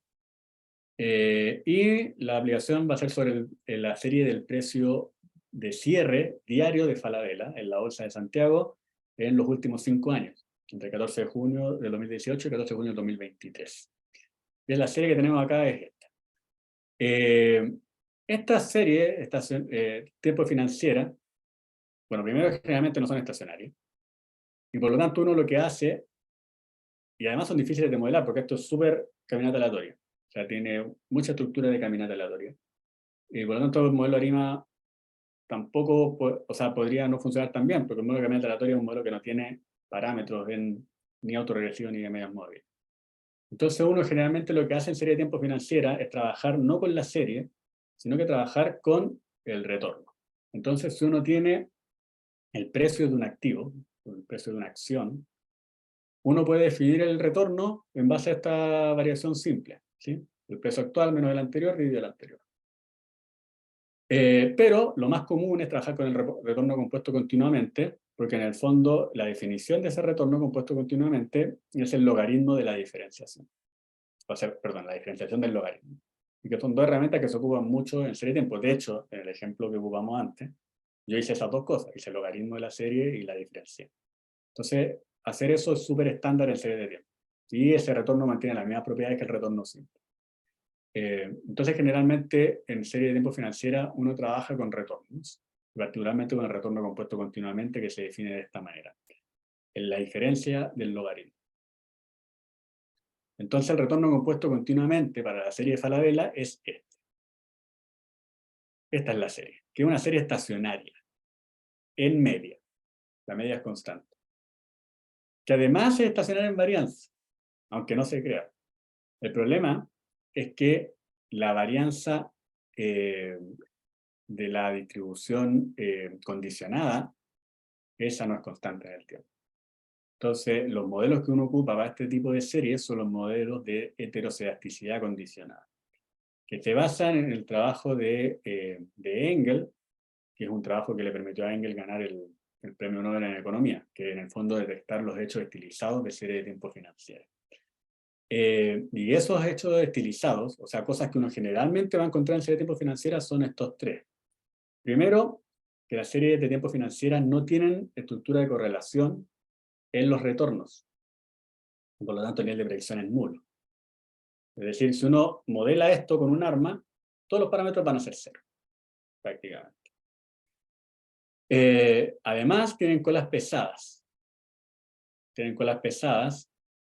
Y la aplicación va a ser sobre la serie del precio de cierre diario de Falabella en la Bolsa de Santiago en los últimos 5 años, entre 14 de junio del 2018 y 14 de junio del 2023. Y la serie que tenemos acá es esta. Esta serie, tiempo financiera, bueno, primero generalmente no son estacionarios, y por lo tanto uno lo que hace, y además son difíciles de modelar, porque esto es súper caminata aleatoria, o sea, tiene mucha estructura de caminata aleatoria, y por lo tanto el modelo ARIMA tampoco, o sea, podría no funcionar tan bien, porque el modelo de caminata aleatoria es un modelo que no tiene parámetros ni autorregresivo ni de medias móviles. Entonces uno generalmente lo que hace en serie de tiempo financiera es trabajar no con la serie, sino que trabajar con el retorno. Entonces, si uno tiene el precio de un activo, el precio de una acción, uno puede definir el retorno en base a esta variación simple, ¿sí? El precio actual menos el anterior dividido el anterior. Pero lo más común es trabajar con el retorno compuesto continuamente, porque en el fondo la definición de ese retorno compuesto continuamente es el logaritmo de la diferenciación. O sea, perdón, la diferenciación del logaritmo. Y que son dos herramientas que se ocupan mucho en serie de tiempo. De hecho, en el ejemplo que ocupamos antes, yo hice esas dos cosas, hice el logaritmo de la serie y la diferencié. Entonces, hacer eso es súper estándar en serie de tiempo. Y ese retorno mantiene las mismas propiedades que el retorno simple. Entonces, generalmente, en serie de tiempo financiera, uno trabaja con retornos, particularmente con el retorno compuesto continuamente, que se define de esta manera. En la diferencia del logaritmo. Entonces, el retorno compuesto continuamente para la serie de Falabella es este. Esta es la serie, que es una serie estacionaria, en media. La media es constante. Que además es estacionaria en varianza. aunque no se crea. El problema es que la varianza de la distribución condicionada, esa no es constante en el tiempo. Entonces, los modelos que uno ocupa para este tipo de series son los modelos de heterocedasticidad condicionada, que se basan en el trabajo de Engel, que es un trabajo que le permitió a Engel ganar el premio Nobel en Economía, que en el fondo detectar los hechos estilizados de series de tiempo financiera. Y esos hechos estilizados, o sea, cosas que uno generalmente va a encontrar en series de tiempo financiera, son estos tres. Primero, que las series de tiempo financiera no tienen estructura de correlación en los retornos. Por lo tanto, el nivel de predicción es nulo. Es decir, si uno modela esto con un arma, todos los parámetros van a ser cero, prácticamente. Además, tienen colas pesadas.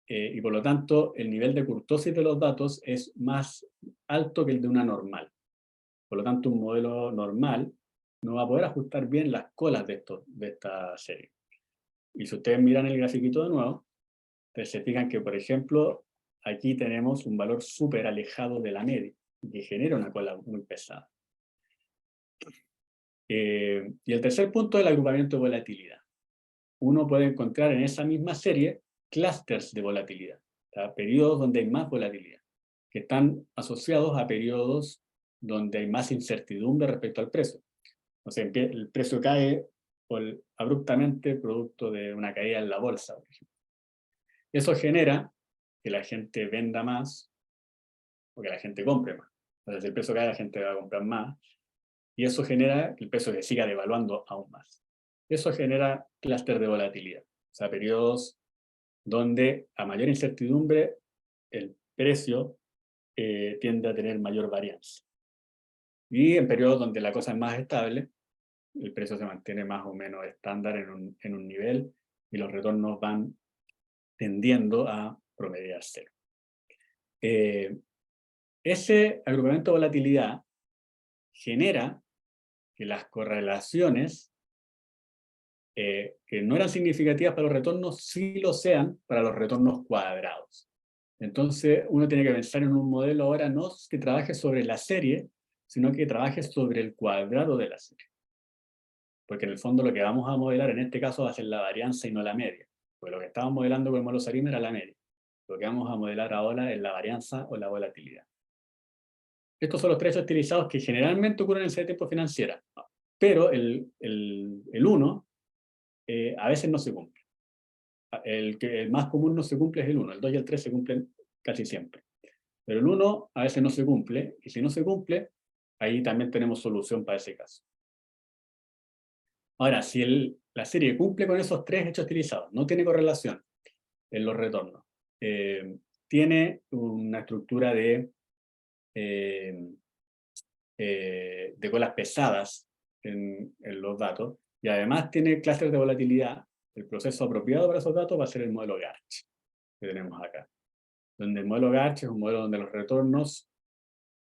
Y por lo tanto, el nivel de kurtosis de los datos es más alto que el de una normal. Por lo tanto, un modelo normal no va a poder ajustar bien las colas de esta serie. Y si ustedes miran el grafiquito de nuevo, ustedes se fijan que, por ejemplo, aquí tenemos un valor súper alejado de la media, que genera una cola muy pesada. Y el tercer punto es el agrupamiento de volatilidad. Uno puede encontrar en esa misma serie clústeres de volatilidad, periodos donde hay más volatilidad, que están asociados a periodos donde hay más incertidumbre respecto al precio. O sea, el precio cae abruptamente producto de una caída en la bolsa, por ejemplo. Eso genera que la gente venda más o que la gente compre más. Entonces, si el precio cae, la gente va a comprar más. Y eso genera que el precio se siga devaluando aún más. Eso genera clúster de volatilidad. O sea, periodos donde a mayor incertidumbre el precio tiende a tener mayor varianza. Y en periodos donde la cosa es más estable, el precio se mantiene más o menos estándar en un nivel y los retornos van tendiendo a promediar cero. Ese agrupamiento de volatilidad genera que las correlaciones que no eran significativas para los retornos, sí lo sean para los retornos cuadrados. Entonces, uno tiene que pensar en un modelo ahora no que trabaje sobre la serie, sino que trabaje sobre el cuadrado de la serie. Porque en el fondo lo que vamos a modelar en este caso va a ser la varianza y no la media. Porque lo que estábamos modelando con el modelo Sarim era la media. Lo que vamos a modelar ahora es la varianza o la volatilidad. Estos son los tres hechos estilizados que generalmente ocurren en serie de tiempo financiera. Pero el 1 a veces no se cumple. El más común no se cumple es el 1, el 2 y el 3 se cumplen casi siempre. Pero el 1 a veces no se cumple, y si no se cumple, ahí también tenemos solución para ese caso. Ahora, si la serie cumple con esos tres hechos estilizados, no tiene correlación en los retornos, tiene una estructura de colas pesadas en los datos, y además tiene clases de volatilidad, el proceso apropiado para esos datos va a ser el modelo Garch, que tenemos acá. Donde el modelo Garch es un modelo donde los retornos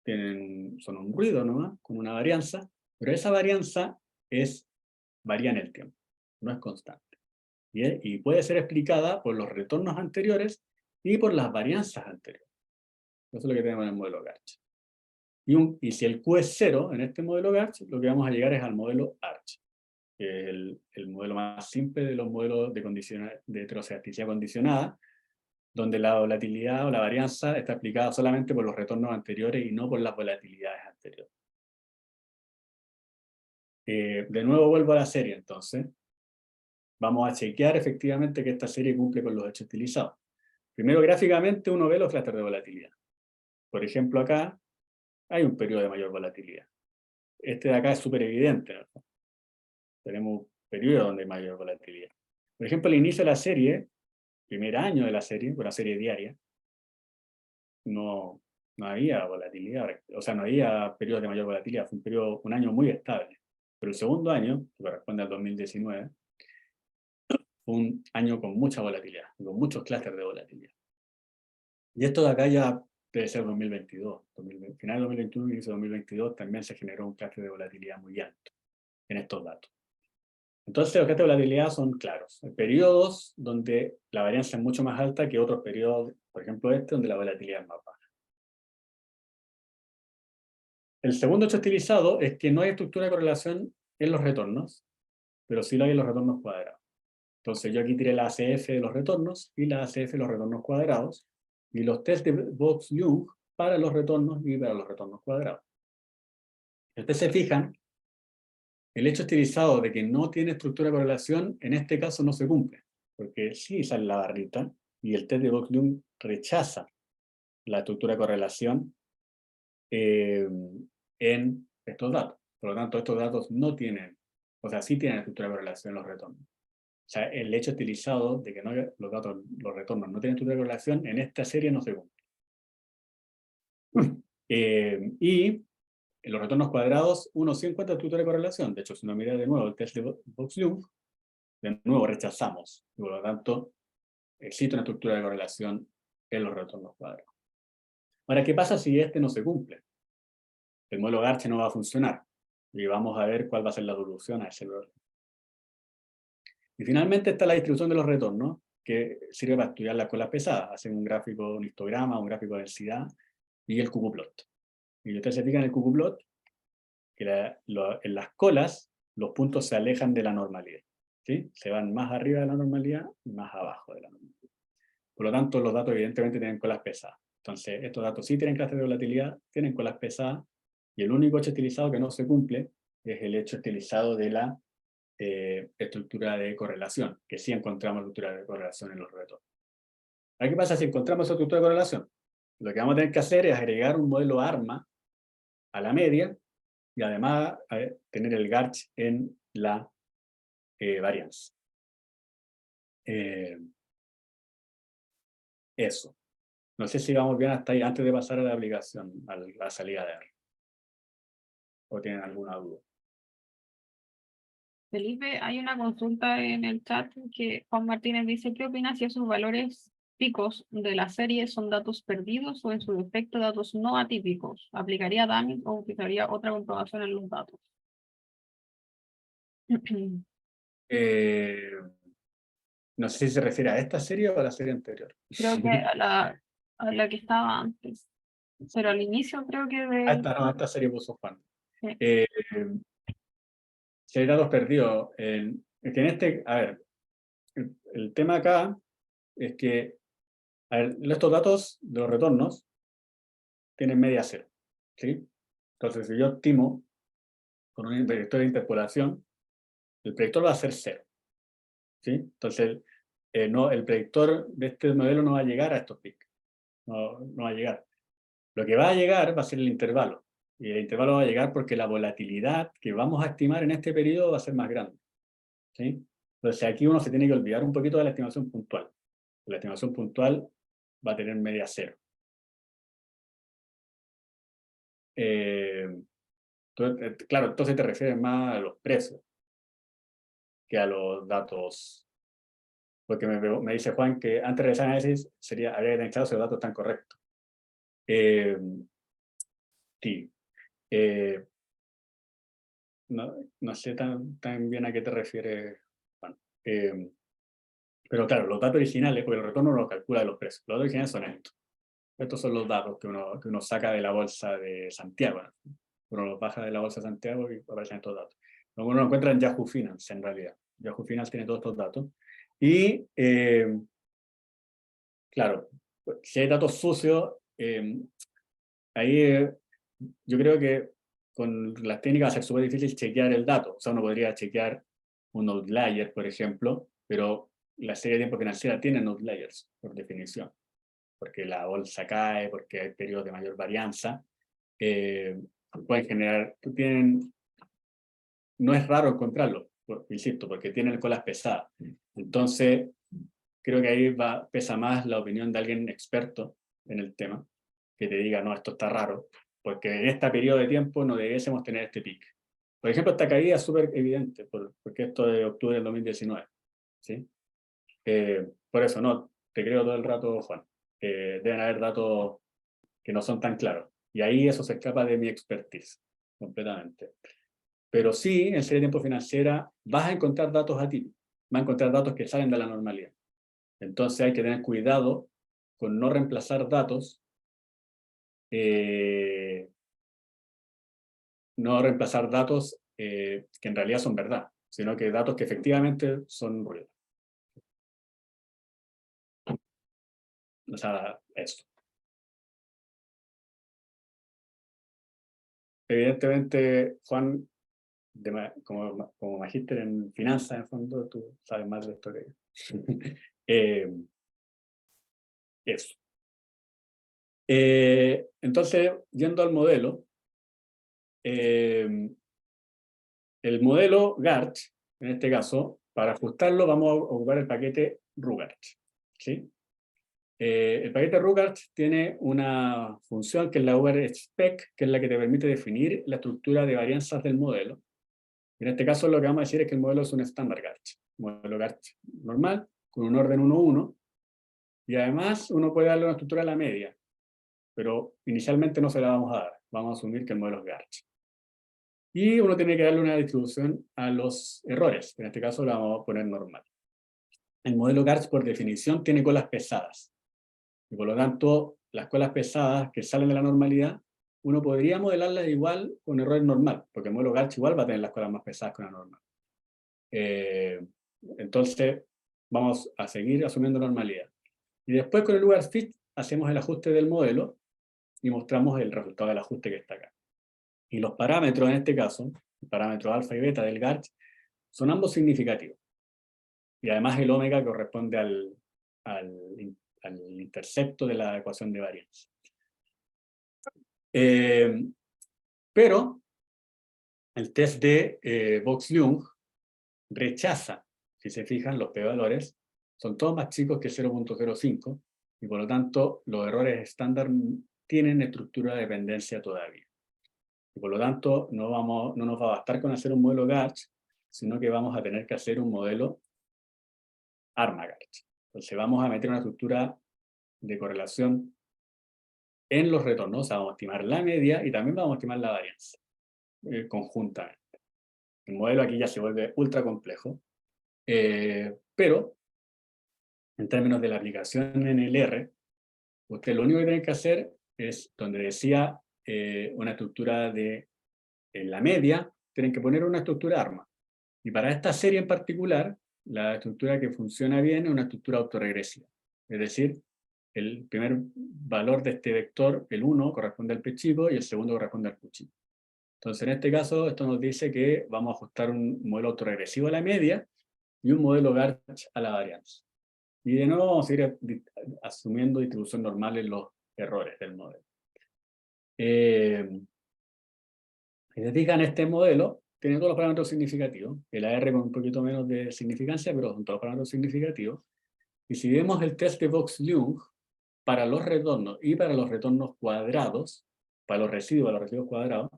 son un ruido nomás, con una varianza, pero esa varianza varía en el tiempo, no es constante. Y puede ser explicada por los retornos anteriores y por las varianzas anteriores. Eso es lo que tenemos en el modelo Garch. Y si el Q es 0 en este modelo Garch, lo que vamos a llegar es al modelo Arch, que es el modelo más simple de los modelos de heterocedasticidad condicionada, donde la volatilidad o la varianza está explicada solamente por los retornos anteriores y no por las volatilidades anteriores. De nuevo vuelvo a la serie, entonces. Vamos a chequear efectivamente que esta serie cumple con los hechos utilizados. Primero, gráficamente, uno ve los clústeres de volatilidad. Por ejemplo, acá hay un periodo de mayor volatilidad. Este de acá es súper evidente, ¿no? Tenemos un periodo donde hay mayor volatilidad. Por ejemplo, al inicio de la serie, primer año de la serie, una serie diaria, no había volatilidad, o sea, no había periodos de mayor volatilidad, fue un año muy estable. Pero el segundo año, que corresponde al 2019, fue un año con mucha volatilidad, con muchos clústeres de volatilidad. Y esto de acá ya debe ser 2022. Final de 2021 y inicio de 2022 también se generó un clúster de volatilidad muy alto en estos datos. Entonces, los objetos de volatilidad son claros. Hay periodos donde la varianza es mucho más alta que otros periodos, por ejemplo donde la volatilidad es más baja. El segundo hecho estilizado es que no hay estructura de correlación en los retornos, pero sí lo hay en los retornos cuadrados. Entonces yo aquí tiré la ACF de los retornos y la ACF de los retornos cuadrados, y los test de Box-Young para los retornos y para los retornos cuadrados. Si ustedes se fijan, el hecho estilizado de que no tiene estructura de correlación, en este caso no se cumple, porque sí sale la barrita, y el test de Box-Young rechaza la estructura de correlación en estos datos. Por lo tanto, estos datos no tienen, o sea, sí tienen estructura de correlación en los retornos. O sea, el hecho estilizado de que no, los retornos no tienen estructura de correlación, en esta serie no se cumple. Y en los retornos cuadrados, uno sí encuentra estructura de correlación. De hecho, si uno mira de nuevo el test de Box-Young, de nuevo rechazamos. Y por lo tanto, existe una estructura de correlación en los retornos cuadrados. Ahora, ¿qué pasa si este no se cumple? El modelo Garche no va a funcionar. Y vamos a ver cuál va a ser la solución a ese problema. Y finalmente está la distribución de los retornos, que sirve para estudiar las colas pesadas. Hacen un gráfico, un histograma, un gráfico de densidad, y el cucuplot. Y ustedes se fijan en el cucuplot, que en las colas los puntos se alejan de la normalidad. ¿Sí? Se van más arriba de la normalidad y más abajo de la normalidad. Por lo tanto, los datos evidentemente tienen colas pesadas. Entonces, estos datos sí tienen clases de volatilidad, tienen colas pesadas, y el único hecho estilizado que no se cumple es el hecho estilizado de la estructura de correlación, que sí encontramos estructura de correlación en los retornos. ¿Qué pasa si encontramos esa estructura de correlación? Lo que vamos a tener que hacer es agregar un modelo ARMA a la media, y además tener el Garch en la varianza. Eso. No sé si vamos bien hasta ahí antes de pasar a la aplicación, a la salida de R. ¿O tienen alguna duda? Felipe, hay una consulta en el chat que Juan Martínez dice: ¿qué opinas si esos valores picos de la serie son datos perdidos o en su defecto datos no atípicos? ¿Aplicaría Dummy o utilizaría otra comprobación en los datos? No sé si se refiere a esta serie o a la serie anterior. Creo que a la que estaba antes, pero al inicio creo que de... Esta serie puso Juan. Sí. Si hay datos perdidos, es que en este, a ver, el tema acá es que a ver, estos datos de los retornos tienen media cero, ¿sí? Entonces, si yo estimo con un predictor de interpolación, el predictor va a ser cero, ¿sí? Entonces, el predictor de este modelo no va a llegar a estos picos, no va a llegar. Lo que va a llegar va a ser el intervalo, y el intervalo va a llegar porque la volatilidad que vamos a estimar en este periodo va a ser más grande, ¿sí? Entonces, aquí uno se tiene que olvidar un poquito de la estimación puntual. La estimación puntual va a tener media cero. Entonces, claro, entonces te refieres más a los precios que a los datos. Porque me dice Juan que antes de realizar análisis habría que tener claro si los datos están correctos. Sí. No sé tan bien a qué te refieres, Juan. Pero claro, los datos originales, porque el retorno no lo calcula de los precios. Los datos originales son estos. Estos son los datos que uno saca de la bolsa de Santiago, ¿no? Uno los baja de la bolsa de Santiago y aparecen estos datos. Luego uno lo encuentra en Yahoo Finance, en realidad. Yahoo Finance tiene todos estos datos. Y, claro, si hay datos sucios, ahí yo creo que con las técnicas va a ser súper difícil chequear el dato. O sea, uno podría chequear un outlier, por ejemplo, pero la serie de tiempo financiera tiene outliers, por definición. Porque la bolsa cae, porque hay periodos de mayor varianza, pueden generar, no es raro encontrarlo, insisto, porque tienen colas pesadas. Entonces, creo que ahí pesa más la opinión de alguien experto en el tema, que te diga, no, esto está raro, porque en este periodo de tiempo no debiésemos tener este pico. Por ejemplo, esta caída es súper evidente, porque esto de octubre del 2019, ¿sí? Por eso, no, te creo todo el rato, Juan. Deben haber datos que no son tan claros. Y ahí eso se escapa de mi expertise, completamente. Pero sí, en serie de tiempo financiera vas a encontrar datos atípicos, vas a encontrar datos que salen de la normalidad. Entonces hay que tener cuidado con no reemplazar datos, que en realidad son verdad, sino que datos que efectivamente son ruido. O sea, eso. Evidentemente, Juan, como magíster en finanzas, en el fondo, tú sabes más de esto que yo. Eso. Entonces, yendo al modelo, el modelo GARCH, en este caso, para ajustarlo vamos a ocupar el paquete RuGARCH, ¿sí? El paquete RuGARCH tiene una función que es la URSpec, que es la que te permite definir la estructura de varianzas del modelo. En este caso lo que vamos a decir es que el modelo es un estándar GARCH, un modelo GARCH normal, con un orden 1-1, y además uno puede darle una estructura a la media, pero inicialmente no se la vamos a dar, vamos a asumir que el modelo es GARCH. Y uno tiene que darle una distribución a los errores, en este caso la vamos a poner normal. El modelo GARCH por definición tiene colas pesadas, y por lo tanto las colas pesadas que salen de la normalidad, uno podría modelarlas igual con errores normal, porque el modelo GARCH igual va a tener las colas más pesadas que la normal. Entonces vamos a seguir asumiendo normalidad. Y después con el URFit hacemos el ajuste del modelo y mostramos el resultado del ajuste que está acá. Y los parámetros en este caso, el parámetro alfa y beta del GARCH, son ambos significativos. Y además el omega corresponde al intercepto de la ecuación de varianza. Pero el test de Box-Ljung rechaza, si se fijan, los p-valores son todos más chicos que 0.05 y por lo tanto los errores estándar tienen estructura de dependencia todavía. Y por lo tanto no nos va a bastar con hacer un modelo GARCH, sino que vamos a tener que hacer un modelo ARMA-GARCH. Entonces vamos a meter una estructura de correlación en los retornos, o sea, vamos a estimar la media y también vamos a estimar la varianza conjuntamente. El modelo aquí ya se vuelve ultra complejo, pero en términos de la aplicación en el R, usted lo único que tiene que hacer es, donde decía una estructura en la media, tienen que poner una estructura ARMA. Y para esta serie en particular, la estructura que funciona bien es una estructura autorregresiva. Es decir, el primer valor de este vector, el 1, corresponde al P chico y el segundo corresponde al Q chico. Entonces, en este caso, esto nos dice que vamos a ajustar un modelo autorregresivo a la media y un modelo GARCH a la varianza. Y de nuevo vamos a ir asumiendo distribución normal en los errores del modelo. Si se fijan, este modelo tiene todos los parámetros significativos, el AR con un poquito menos de significancia, pero son todos los parámetros significativos. Y si vemos el test de Box-Ljung para los retornos y para los retornos cuadrados, para los residuos cuadrados,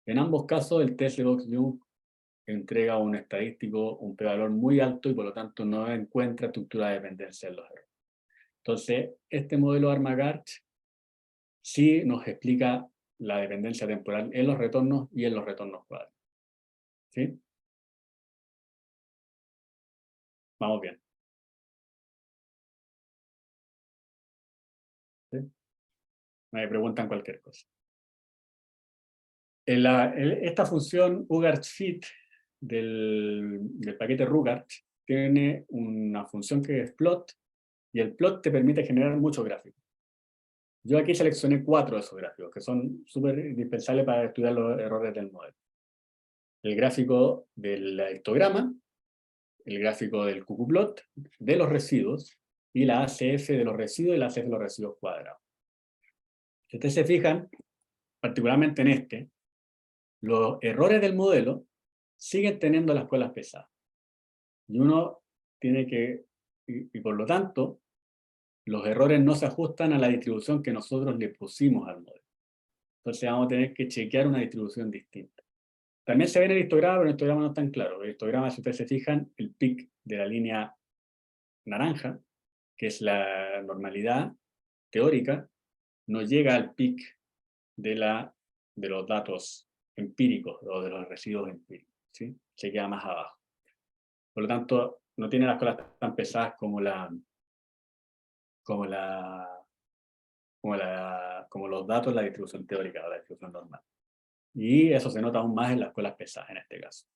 en ambos casos el test de Box-Ljung entrega un estadístico, un p-valor muy alto y por lo tanto no encuentra estructura de dependencia en los errores. Entonces, este modelo ARMA-GARCH sí nos explica la dependencia temporal en los retornos y en los retornos cuadrados. ¿Sí? Vamos bien. ¿Sí? Me preguntan cualquier cosa. Esta función UGARCH-FIT del paquete RuGARCH tiene una función que es plot, y el plot te permite generar muchos gráficos. Yo aquí seleccioné 4 de esos gráficos, que son súper indispensables para estudiar los errores del modelo. El gráfico del histograma, el gráfico del QQplot, de los residuos, y la ACF de los residuos y la ACF de los residuos cuadrados. Si ustedes se fijan, particularmente en este, los errores del modelo siguen teniendo las colas pesadas. Y uno tiene que, y por lo tanto, los errores no se ajustan a la distribución que nosotros le pusimos al modelo. Entonces vamos a tener que chequear una distribución distinta. También se ve en el histograma, pero el histograma no es tan claro. El histograma, si ustedes se fijan, el pic de la línea naranja, que es la normalidad teórica, no llega al pic de los datos empíricos o de los residuos empíricos, ¿sí? Se queda más abajo. Por lo tanto, no tiene las colas tan pesadas como los datos de la distribución teórica o la distribución normal. Y eso se nota aún más en las colas pesadas en este caso.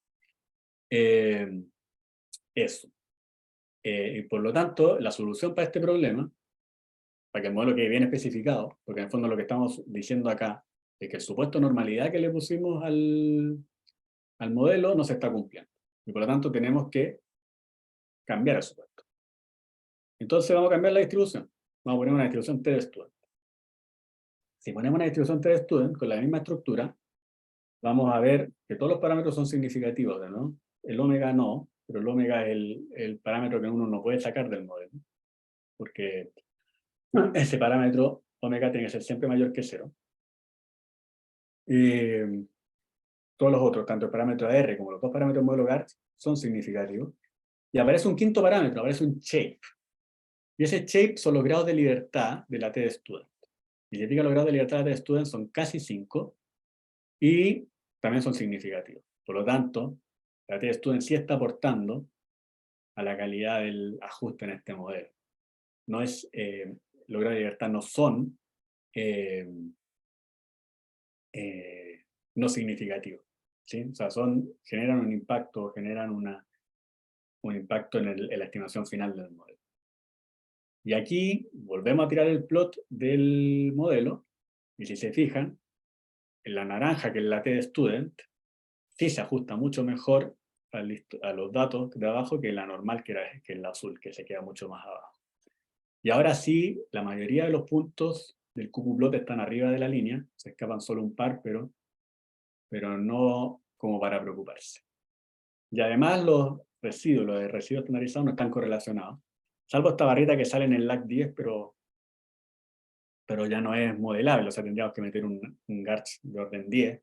Eso. Y por lo tanto, la solución para este problema, para que el modelo quede bien especificado, porque en el fondo lo que estamos diciendo acá es que el supuesto de normalidad que le pusimos al modelo no se está cumpliendo. Y por lo tanto tenemos que cambiar el supuesto. Entonces vamos a cambiar la distribución. Vamos a poner una distribución t-student. Si ponemos una distribución t-student con la misma estructura, vamos a ver que todos los parámetros son significativos, ¿no? El omega no, pero el omega es el parámetro que uno no puede sacar del modelo, porque ese parámetro omega tiene que ser siempre mayor que 0. Y todos los otros, tanto el parámetro R como los dos parámetros del modelo GARCH, son significativos. Y aparece un quinto parámetro, aparece un shape. Y ese shape son los grados de libertad de la t-student. Y si fija, los grados de libertad de la t-student son casi 5 y también son significativos. Por lo tanto, la t-student sí está aportando a la calidad del ajuste en este modelo. No es, los grados de libertad no son no significativos, ¿sí? O sea, generan un impacto, generan un impacto en la estimación final del modelo. Y aquí volvemos a tirar el plot del modelo, y si se fijan, en la naranja, que es la t-student, sí se ajusta mucho mejor a los datos de abajo que la normal, que es la azul, que se queda mucho más abajo. Y ahora sí, la mayoría de los puntos del QQplot están arriba de la línea, se escapan solo un par, pero no como para preocuparse. Y además los de residuos estandarizados no están correlacionados, salvo esta barrita que sale en el lag 10, pero ya no es modelable, o sea, tendríamos que meter un GARCH de orden 10,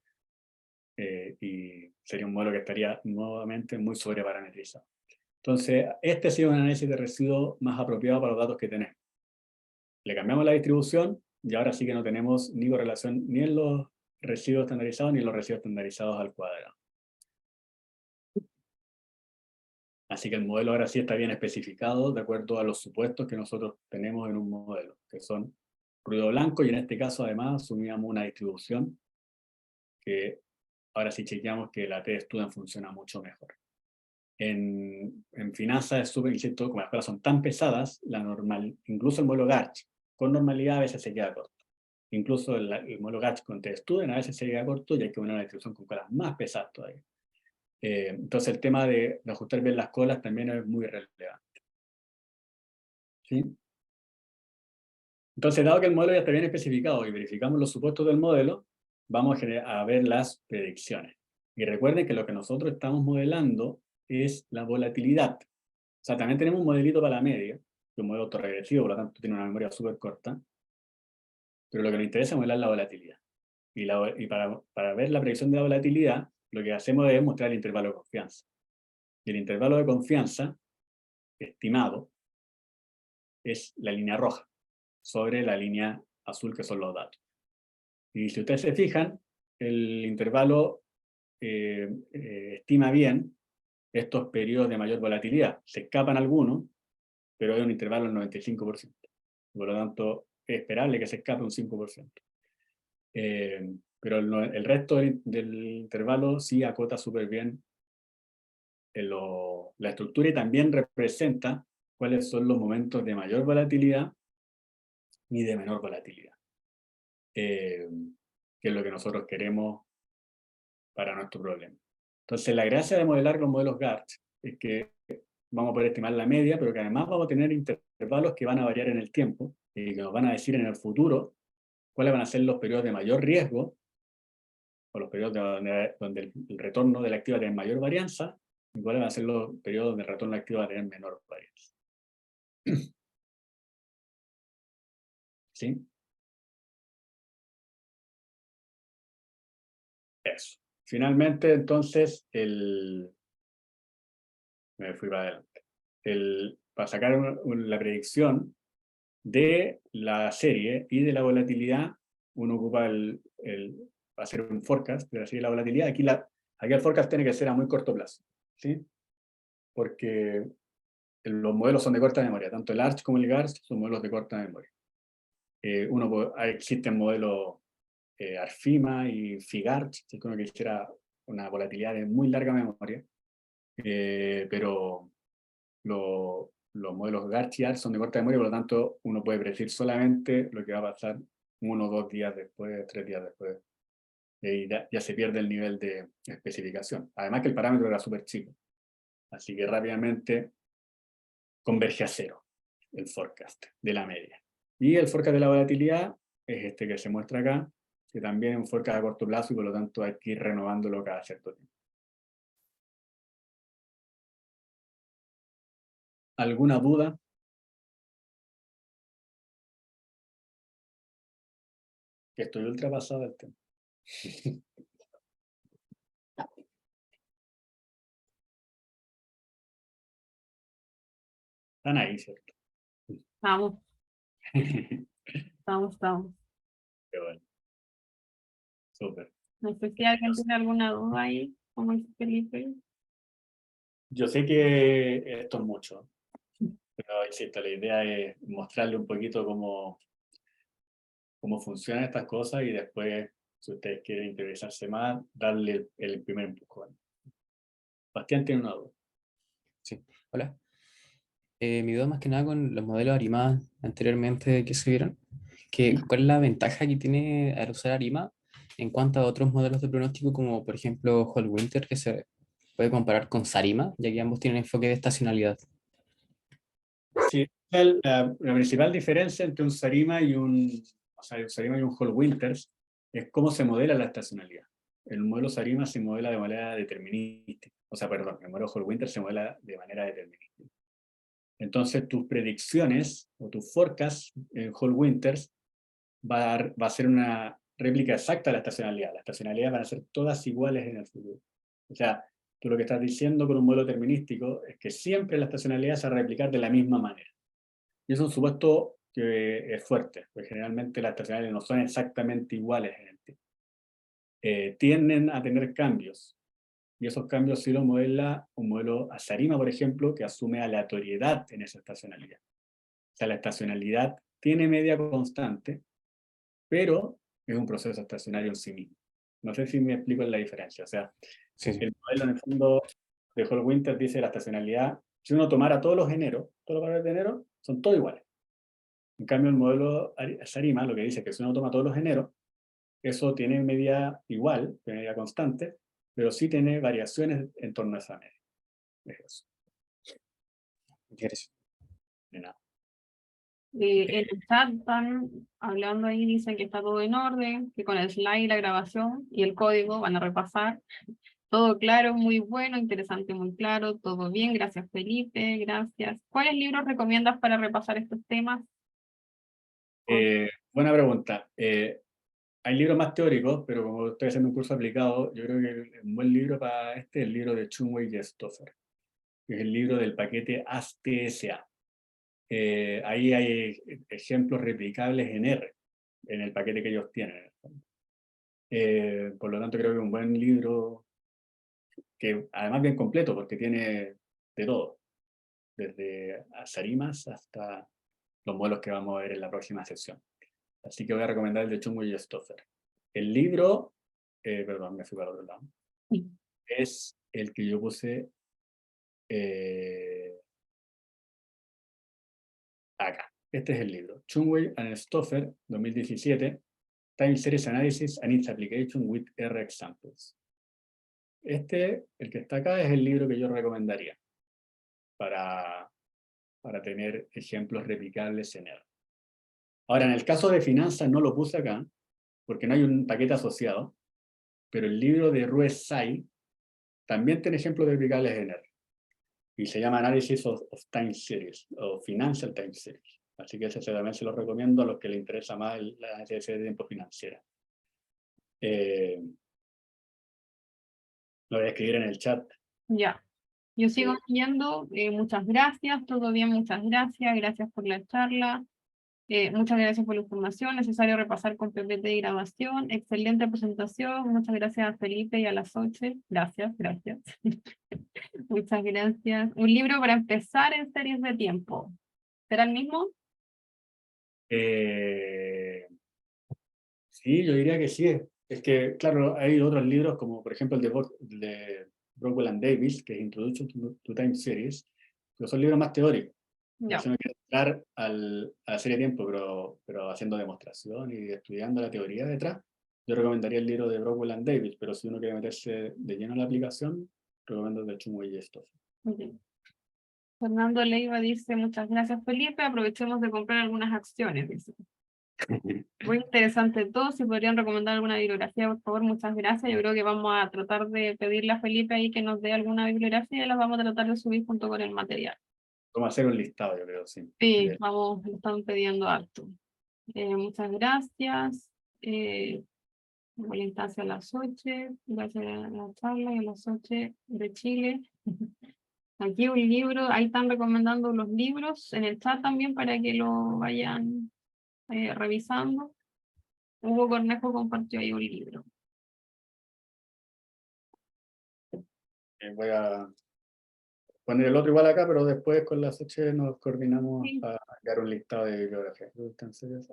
y sería un modelo que estaría nuevamente muy sobreparametrizado. Entonces, este ha sido un análisis de residuos más apropiado para los datos que tenemos. Le cambiamos la distribución y ahora sí que no tenemos ni correlación ni en los residuos estandarizados ni en los residuos estandarizados al cuadrado. Así que el modelo ahora sí está bien especificado de acuerdo a los supuestos que nosotros tenemos en un modelo, que son ruido blanco, y en este caso además asumíamos una distribución que ahora sí chequeamos que la t-student funciona mucho mejor. En finanzas es súper, insisto, como las cosas son tan pesadas, incluso el modelo GARCH con normalidad a veces se queda corto. Incluso el modelo GARCH con t-student a veces se queda corto y hay que poner una distribución con colas más pesadas todavía. Entonces el tema de ajustar bien las colas también es muy relevante. ¿Sí? Entonces, dado que el modelo ya está bien especificado y verificamos los supuestos del modelo, vamos a ver las predicciones. Y recuerden que lo que nosotros estamos modelando es la volatilidad. O sea, también tenemos un modelito para la media, que es un modelo autorregresivo, por lo tanto tiene una memoria súper corta. Pero lo que nos interesa es modelar la volatilidad. Y para ver la predicción de la volatilidad, lo que hacemos es mostrar el intervalo de confianza. Y el intervalo de confianza estimado es la línea roja sobre la línea azul, que son los datos. Y si ustedes se fijan, el intervalo estima bien estos periodos de mayor volatilidad. Se escapan algunos, pero hay un intervalo del 95%. Por lo tanto, es esperable que se escape un 5%. Pero el resto del intervalo sí acota súper bien la estructura, y también representa cuáles son los momentos de mayor volatilidad y de menor volatilidad, que es lo que nosotros queremos para nuestro problema. Entonces, la gracia de modelar los modelos GARCH es que vamos a poder estimar la media, pero que además vamos a tener intervalos que van a variar en el tiempo y que nos van a decir en el futuro cuáles van a ser los periodos de mayor riesgo, o los periodos donde el retorno de la activa tiene mayor varianza, y cuáles van a ser los periodos donde el retorno de la activa va a tener menor varianza. ¿Sí? Eso. Finalmente, entonces, me fui para adelante. Para sacar la predicción de la serie y de la volatilidad, uno ocupa va a ser un forecast, de la volatilidad. Aquí el forecast tiene que ser a muy corto plazo, ¿sí? Porque los modelos son de corta memoria, tanto el ARCH como el GARCH son modelos de corta memoria. Existen modelos ARFIMA y FIGARCH, si uno quisiera una volatilidad de muy larga memoria, pero los modelos GARCH y ARCH son de corta memoria, por lo tanto uno puede predecir solamente lo que va a pasar 1 o 2 días después, 3 días después, y ya se pierde el nivel de especificación. Además que el parámetro era súper chico, así que rápidamente converge a 0 el forecast de la media. Y el forecast de la volatilidad es este que se muestra acá, que también es un forecast a corto plazo y por lo tanto hay que ir renovándolo cada cierto tiempo. ¿Alguna duda? Que estoy ultrapasado del tema. Están ahí, ¿cierto? Vamos, estamos. Qué bueno. Súper. No sé si alguien tiene alguna duda ahí, como dice Felipe. Yo sé que esto es mucho, pero insisto, la idea es mostrarle un poquito cómo funcionan estas cosas y después, si ustedes quieren interesarse más, darle el primer empujón. Bastián tiene una duda. Sí, hola. Mi duda más que nada con los modelos ARIMA anteriormente que se vieron, ¿cuál es la ventaja que tiene al usar ARIMA en cuanto a otros modelos de pronóstico como por ejemplo Hall Winter, que se puede comparar con SARIMA, ya que ambos tienen enfoque de estacionalidad? Sí, la principal diferencia entre un SARIMA y un Hall Winters es cómo se modela la estacionalidad. El modelo SARIMA se modela de manera determinística. El modelo Hall Winters se modela de manera determinística. Entonces, tus predicciones o tus forecasts en Hall Winters va a ser una réplica exacta de la estacionalidad. Las estacionalidades van a ser todas iguales en el futuro. O sea, tú lo que estás diciendo con un modelo determinístico es que siempre la estacionalidad se va a replicar de la misma manera. Y eso es un supuesto que es fuerte, porque generalmente las estacionalidades no son exactamente iguales en el tiempo. Tienden a tener cambios, y esos cambios sí los modela un modelo ASARIMA, por ejemplo, que asume aleatoriedad en esa estacionalidad. O sea, la estacionalidad tiene media constante, pero es un proceso estacionario en sí mismo. No sé si me explico la diferencia. O sea, Sí. el modelo en el fondo de Hall Winters dice la estacionalidad, si uno tomara todos los valores de enero, son todos iguales. En cambio, el modelo SARIMA lo que dice es que si uno toma todos los eneros, eso tiene media igual, tiene media constante, pero sí tiene variaciones en torno a esa media. Es eso. Gracias. De nada. En el chat están hablando ahí, dicen que está todo en orden, que con el slide, la grabación y el código van a repasar. Todo claro, muy bueno, interesante, muy claro, todo bien. Gracias, Felipe, gracias. ¿Cuáles libros recomiendas para repasar estos temas? Buena pregunta. Hay libros más teóricos, pero como estoy haciendo un curso aplicado, yo creo que un buen libro para es el libro de Chunwei y Stoffer, que es el libro del paquete ASTSA. Ahí hay ejemplos replicables en R, en el paquete que ellos tienen. Por lo tanto, creo que es un buen libro, que además bien completo, porque tiene de todo, desde SARIMAS hasta los modelos que vamos a ver en la próxima sesión. Así que voy a recomendar el de Chunwei y Stoffer. El libro, perdón, me fui para el otro lado, Sí. es el que yo puse acá. Este es el libro. Chunwei and Stoffer, 2017, Time Series Analysis and its Application with R Examples. El que está acá, es el libro que yo recomendaría para tener ejemplos replicables en R. Ahora, en el caso de finanzas no lo puse acá, porque no hay un paquete asociado, pero el libro de Ruiz Tsai también tiene ejemplos replicables en R. Y se llama Analysis of Time Series, o Financial Time Series. Así que ese también se lo recomiendo a los que les interesa más la análisis de tiempo financiera. Lo voy a escribir en el chat. Ya. Yo sigo viendo. Muchas gracias, todo bien, muchas gracias. Gracias por la charla. Muchas gracias por la información, necesario repasar con PPT y grabación, excelente presentación, muchas gracias a Felipe y a las 8, gracias. Muchas gracias. Un libro para empezar en series de tiempo, ¿será el mismo? Sí, yo diría que sí. Es que, claro, hay otros libros como, por ejemplo, el de Rockwell and Davis, que es Introduction to Time Series, que son libros más teóricos. Ya. Si uno quiere entrar a la serie de tiempo, pero haciendo demostración y estudiando la teoría detrás, yo recomendaría el libro de Rockwell and Davis, pero si uno quiere meterse de lleno en la aplicación, recomiendo el de Chumway y esto. Ok. Fernando Leiva dice, muchas gracias Felipe, aprovechemos de comprar algunas acciones, dice. Muy interesante todo, si podrían recomendar alguna bibliografía, por favor, muchas gracias. Yo creo que vamos a tratar de pedirle a Felipe ahí que nos dé alguna bibliografía y las vamos a tratar de subir junto con el material. Vamos a hacer un listado, yo creo, sí. Sí, vamos, lo están pidiendo harto. Muchas gracias. Por la instancia a las 8, gracias a la charla y a las 8 de Chile. Aquí un libro, ahí están recomendando los libros en el chat también para que lo vayan revisando. Hugo Cornejo compartió ahí un libro. Voy a poner el otro igual acá, pero después con las 8 nos coordinamos Sí. para dar un listado de bibliografía.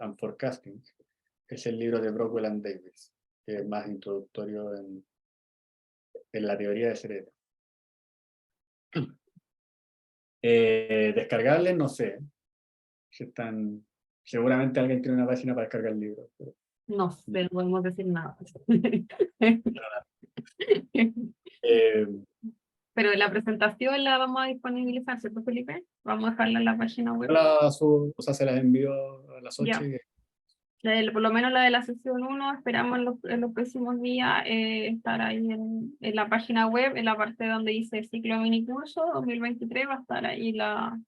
And Forecasting es el libro de Brockwell and Davis, que es más introductorio en la teoría de cerebro. Descargarles, no sé. Si están, seguramente alguien tiene una página para descargar el libro. No sé, no podemos decir nada. Eh, Pero la presentación la vamos a disponibilizar, ¿cierto, Felipe? Vamos a dejarla en la página web. o sea, se las envío a las 8. Ya. Por lo menos la de la sesión 1, esperamos en los próximos días estar ahí en la página web, en la parte donde dice ciclo minicurso 2023, va a estar ahí la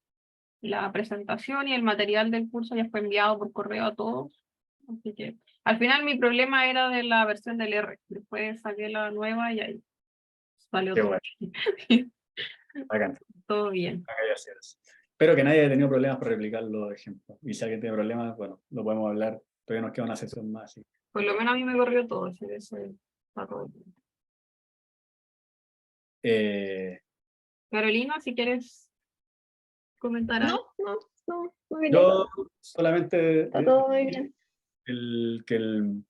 presentación y el material del curso ya fue enviado por correo a todos. Así que al final mi problema era de la versión del R, después saqué la nueva y ahí salió Qué todo. bueno. Bacán. Todo bien. Espero que nadie haya tenido problemas por replicar los ejemplos. Y si alguien tiene problemas, bueno, lo podemos hablar. Todavía nos queda una sesión más. ¿Sí? Por lo menos a mí me corrió todo, así que eso está todo bien. Carolina, si quieres comentar algo. No, muy bien. Yo solamente Está todo muy bien.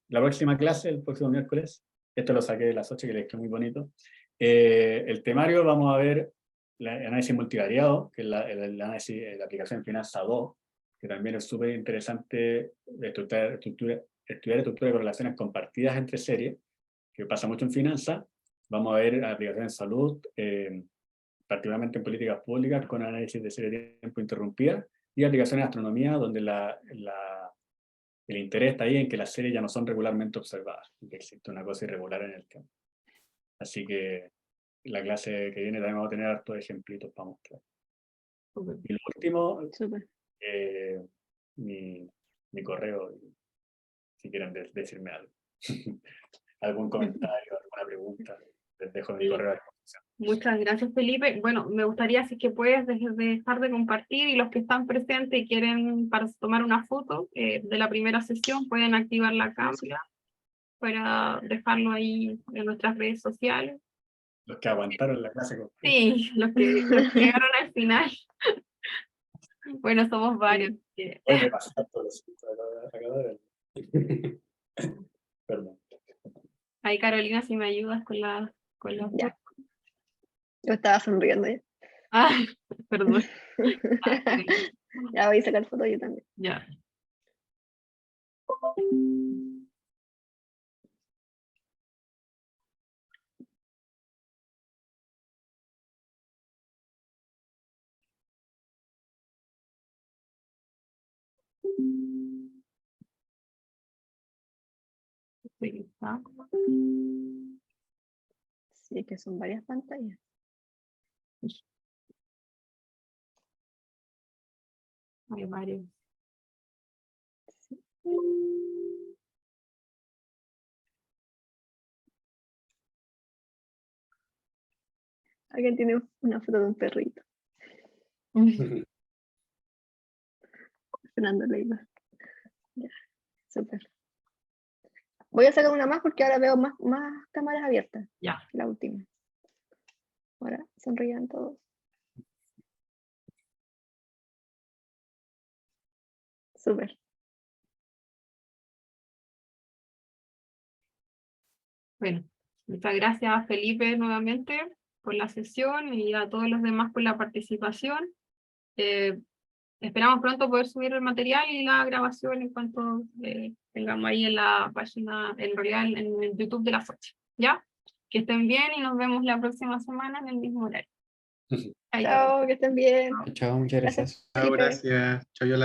la próxima clase, el próximo miércoles, esto lo saqué de las 8, que les quedó muy bonito. El temario, vamos a ver el análisis multivariado, que es el análisis de la aplicación en finanza 2, que también es súper interesante estudiar estructura de correlaciones compartidas entre series, que pasa mucho en finanzas. Vamos a ver aplicaciones en salud, particularmente en políticas públicas, con análisis de serie de tiempo interrumpida, y aplicaciones de astronomía, donde el interés está ahí en que las series ya no son regularmente observadas, y que existe una cosa irregular en el campo. Así que la clase que viene también vamos a tener hartos ejemplitos para mostrar. Súper. Y lo último, Súper. mi correo, si quieren decirme algo. Algún comentario, alguna pregunta, les dejo mi correo de comunicación. Muchas gracias, Felipe. Bueno, me gustaría, si es que puedes, dejar de compartir, y los que están presentes y quieren tomar una foto de la primera sesión, pueden activar la cámara para dejarlo ahí en nuestras redes sociales. Los que aguantaron la clase. Sí, los que llegaron al final. Bueno, somos varios. Hoy me pasé todos Perdón. Ahí, Carolina, si me ayudas con la Ya. Yo estaba sonriendo ya. Ah, perdón. Ya voy a sacar fotos yo también. Ya. Sí, ¿está? Sí, que son varias pantallas. Hay varios. Alguien tiene una foto de un perrito. Fernando Leiva. Súper. Voy a sacar una más porque ahora veo más cámaras abiertas. Ya. La última. Ahora sonrían todos. Súper. Bueno, muchas gracias Felipe nuevamente por la sesión y a todos los demás por la participación. Esperamos pronto poder subir el material y la grabación en cuanto tengamos ahí en la página, en realidad en el YouTube de la Soche. ¿Ya? Que estén bien y nos vemos la próxima semana en el mismo horario. Ahí. Chao, que estén bien. Chao, muchas Gracias, gracias. Chao, Felipe. gracias. Chao, Yolanda.